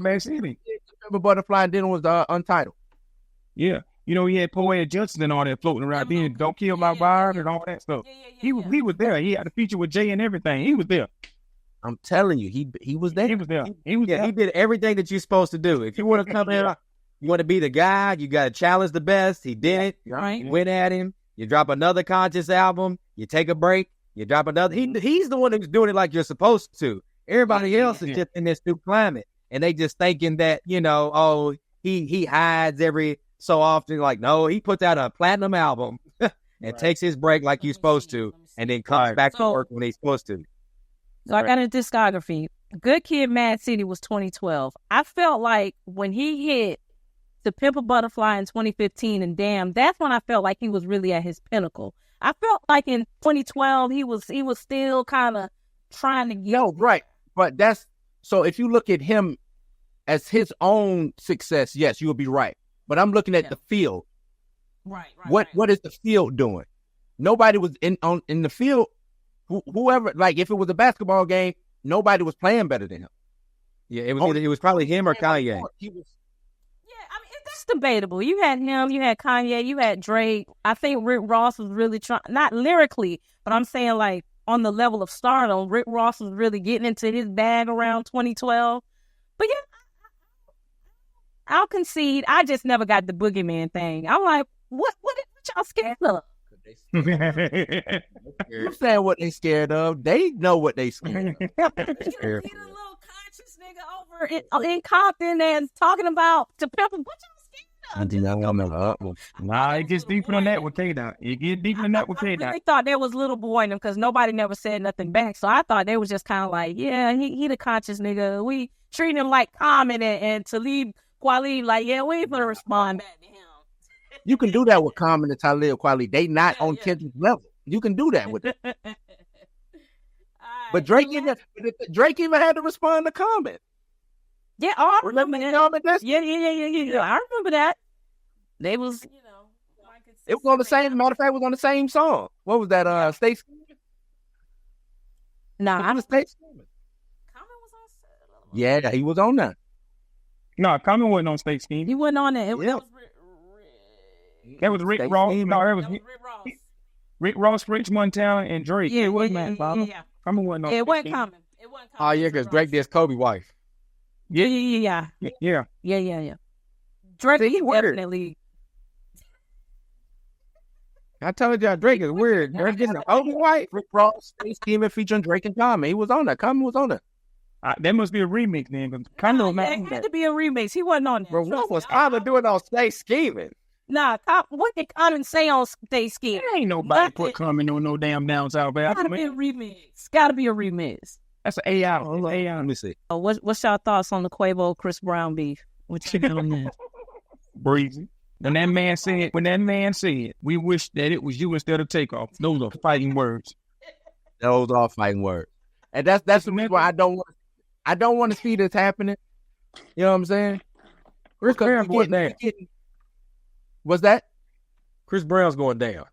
Mad City. Pimp a Butterfly, and then it was Untitled. Yeah. He had Poetic Justice and all that floating around. Then Don't Kill My Vibe and all that stuff. He was there. He had a feature with Jay and everything. He was there. I'm telling you, he was there. He was there. He was there. He did everything that you're supposed to do. If you want to come in, you want to be the guy, you got to challenge the best. He did it. Right. You went at him. You drop another conscious album. You take a break. You drop another. He's the one who's doing it like you're supposed to. Everybody else is just in this new climate. And they just thinking that, he hides every so often. Like, no, he puts out a platinum album and takes his break like you're supposed to, and then comes back to work when he's supposed to. So I got a discography. Good Kid, Mad City was 2012. I felt like when he hit To Pimp a Butterfly in 2015 and Damn, that's when I felt like he was really at his pinnacle. I felt like in 2012 he was still kind of trying to get right. But so if you look at him as his own success, yes, you would be right. But I'm looking at the field. Right. What is the field doing? Nobody was in the field. Whoever, like if it was a basketball game, nobody was playing better than him. Yeah, it was probably him or Kanye. That's debatable. You had him, you had Kanye, you had Drake. I think Rick Ross was really trying, not lyrically, but I'm saying like on the level of stardom, Rick Ross was really getting into his bag around 2012. But yeah, I'll concede. I just never got the boogeyman thing. I'm like, what What y'all scared of? I'm saying what they scared of. They know what they scared of. You a little conscious nigga over in Compton and talking about to pimp. What y'all scared of? Nah, it gets deeper than that with K-Dot. It get deeper than that with I K-Dot. really thought that was little boy in them because nobody never said nothing back. So I thought they was just kind of like, yeah, he the conscious nigga. We treat him like Common and Talib Kweli, like, yeah, we ain't gonna respond back to him. You can do that with Common and Talib Kweli. They not on Kendrick's level. You can do that with them. But Drake even had to respond to Common. Yeah, I Remember remember that. Common? Yeah. I remember that. They was, It was on the same. Matter of fact, it was on the same song. What was that? Stay. Nah, I was. Stay. Common was on set. Yeah, he was on that. No, Common wasn't on State Scheme. He wasn't on it. Yeah. That was Rick Stay Ross. Scheme. No, that was Rick Ross. Rick Ross, Rich Montana, and Drake. Yeah, It wasn't Bob. yeah. Common wasn't on It State wasn't Scheme. Common. It wasn't Oh Common. yeah, because Drake did Kobe wife. Yeah. Yeah. Drake See, he weird. definitely. I told y'all Drake is weird. Drake getting a Kobe wife. Rick Ross, Stay Scheming featuring Drake and Common. He was on that. Common was on that. That must be a remix then. Cause Common It had to be a remix. He wasn't on that. Bro, Trust what was me. Common doing on Stay Scheming? Nah, what did Common say on Stay Scheming? ain't nobody put Common on no damn down south Gotta be a remix. Gotta be a remix. That's an AI. Let me see. What's y'all thoughts on the Quavo Chris Brown beef? What you got on that? Breezy. When that man said, we wish that it was you instead of Takeoff. Those are fighting words. Those are fighting words, and that's the reason why I don't want to see this happening. You know what I'm saying? Chris Brown's going down. What's that? Chris Brown's going down.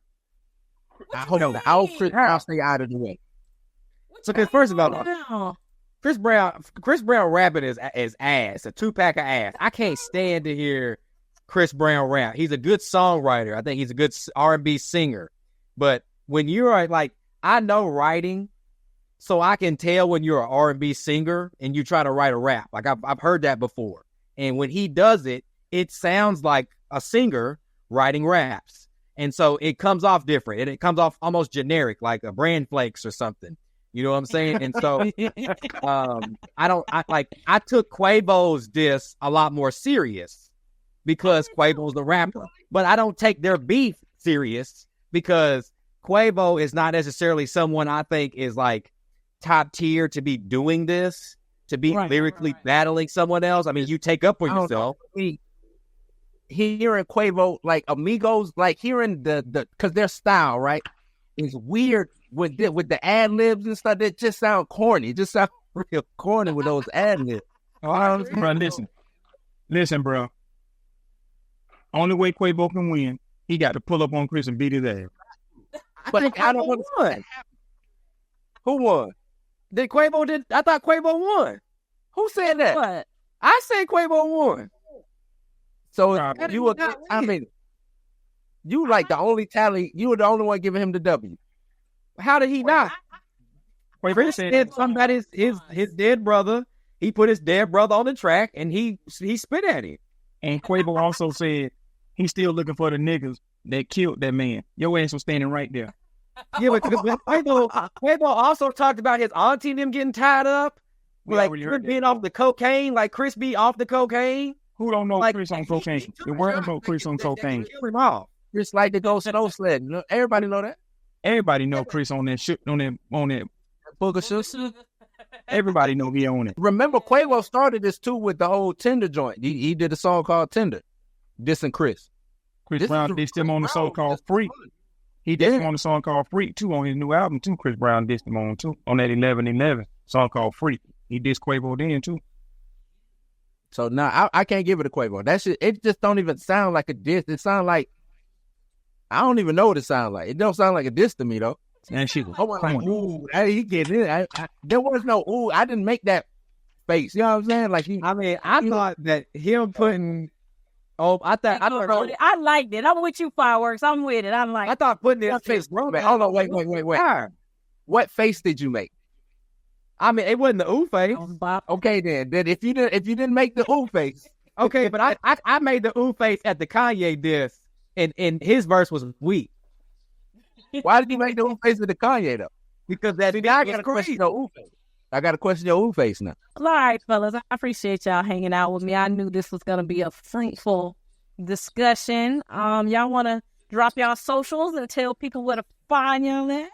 I hope Chris Brown stay out of the way. So, okay, first of all, Wow. Chris Brown rapping is ass, a Tupac ass. I can't stand to hear Chris Brown rap. He's a good songwriter. I think he's a good R&B singer. But when you're like, I know writing, so I can tell when you're an R&B singer and you try to write a rap. Like I've heard that before. And when he does it, it sounds like a singer writing raps. And so it comes off different. And it comes off almost generic, like a Brand Flakes or something. You know what I'm saying? And so I took Quavo's diss a lot more serious because Quavo's the rapper. But I don't take their beef serious because Quavo is not necessarily someone I think is like top tier to be doing this, to be lyrically battling someone else. I mean, you take up for yourself. Hearing Quavo, like Amigos, like hearing the because their style, right, is weird with the ad libs and stuff. That just sound corny. It just sound real corny with those ad libs. Bro, listen, bro. Only way Quavo can win, he got to pull up on Chris and beat his ass. But I don't understand. Who won? I thought Quavo won. Who said that? What? I said Quavo won. So you were, I mean, you like the only tally. You were the only one giving him the W. How did he not? Chris said something about his dead brother. He put his dead brother on the track and he spit at him. And Quavo also said he's still looking for the niggas that killed that man. Your ass was standing right there. Yeah, but Quavo also talked about his auntie and them getting tied up. Like Chris being off the cocaine, like Chris be off the cocaine. Who don't know Like, Chris on cocaine? The world know Chris on cocaine. Kill him off. Just like to go snow sledding. Everybody know that. Everybody know Chris on that shit on that. Booger Sus. Everybody know he on it. Remember, Quavo started this too with the whole Tinder joint. He did a song called Tinder, dissing Chris. Chris Brown dissed him on the song called Freak. He dissed him on the song called Freak too on his new album too. Chris Brown dissed him on too on that 11:11 song called Freak. He dissed Quavo then too. So now I can't give it a Quavo. That shit, it just don't even sound like a diss. It sound like, I don't even know what it sounds like. It don't sound like a diss to me though. And she was, ooh, he get it. There was no ooh. I didn't make that face. You know what I'm saying? Like I thought that him putting. I liked it. I'm with you, Fireworks. I'm with it. I'm like. I thought putting his face. Hold on, wait. What face did you make? I mean, it wasn't the ooh face. Okay, then if you didn't make the ooh face, okay, but I made the ooh face at the Kanye diss and his verse was weak. Why did you make the face with the Kanye though? Because that See, now I got to question your face. I got to question your face now. All right, fellas. I appreciate y'all hanging out with me. I knew this was going to be a fruitful discussion. Y'all want to drop y'all socials and tell people where to find y'all at?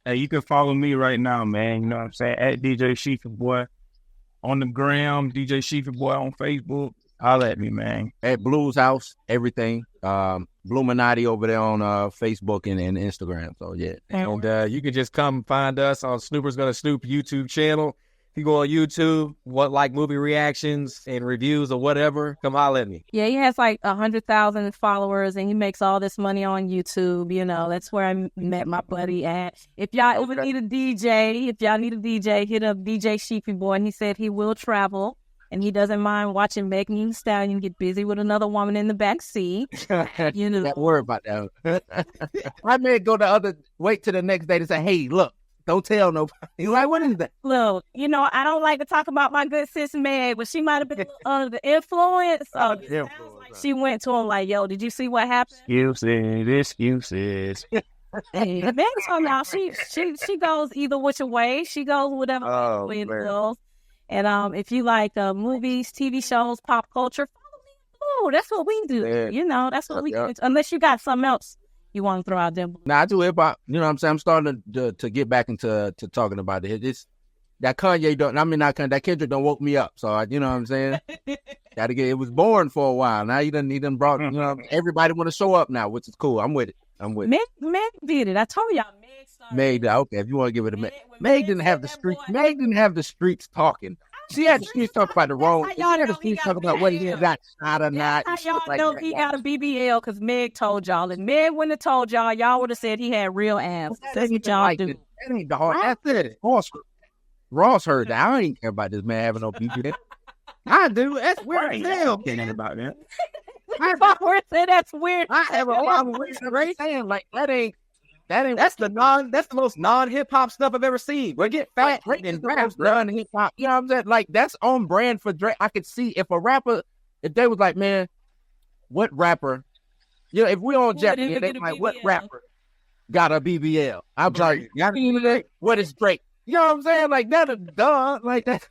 Hey, you can follow me right now, man. You know what I'm saying? At DJ Sheefyboy on the gram, DJ Sheefyboy on Facebook. Holla at me, man. At Blues House, everything. Bluminati over there on Facebook and Instagram. So yeah. And you can just come find us on Snooper's Gonna Snoop YouTube channel. If you go on YouTube, like movie reactions and reviews or whatever, come holler at me. Yeah, he has like 100,000 followers and he makes all this money on YouTube. You know, that's where I met my buddy at. If y'all ever need a DJ, hit up DJ Sheefyboy, and he said he will travel. And he doesn't mind watching Megan Thee Stallion get busy with another woman in the back seat. You know, don't worry about that. I may wait till the next day to say, "Hey, look, don't tell nobody." He's like, "What is that?" Look, you know, I don't like to talk about my good sis Meg, but she might have been under the influence. So it sounds like she went to him like, "Yo, did you see what happened?" Excuses. Hey, Meg's on now. She goes either which way. She goes whatever way it goes. And if you like movies, TV shows, pop culture, follow me. Oh, that's what we do. Yeah. You know, that's what we do. Unless you got something else you want to throw out there. Nah, I do hip hop. You know what I'm saying? I'm starting to get back into talking about it. It's that Kanye that Kendrick don't woke me up. So you know what I'm saying? It was boring for a while. Now he done brought, you know, everybody want to show up now, which is cool. I'm with it. Meg did it. I told y'all Meg started. Meg, okay, if you want to give it a Meg. Meg didn't have the streets. Meg didn't have the streets talking. She had the streets talking about the wrong. She had the streets talking about whether he got shot or not. How y'all know he got a BBL? Because Meg told y'all. If Meg wouldn't have told y'all, y'all would have said he had real abs. That's what y'all do. That ain't the hard. That's it. Ross heard that. I ain't care about this man having no BBL. I do. That's weird as hell. Can't about that. That's weird. I have a problem with it. Saying like that ain't. That's the most non-hip hop stuff I've ever seen. We get fat and rap run hip hop. You know what I'm saying? Like that's on brand for Drake. I could see if they was like, man, what rapper? You know, if we on Jeopardy, they like, what rapper got a BBL? I'm like, got a BBL? What is Drake? You know what I'm saying? Like that, duh, like that.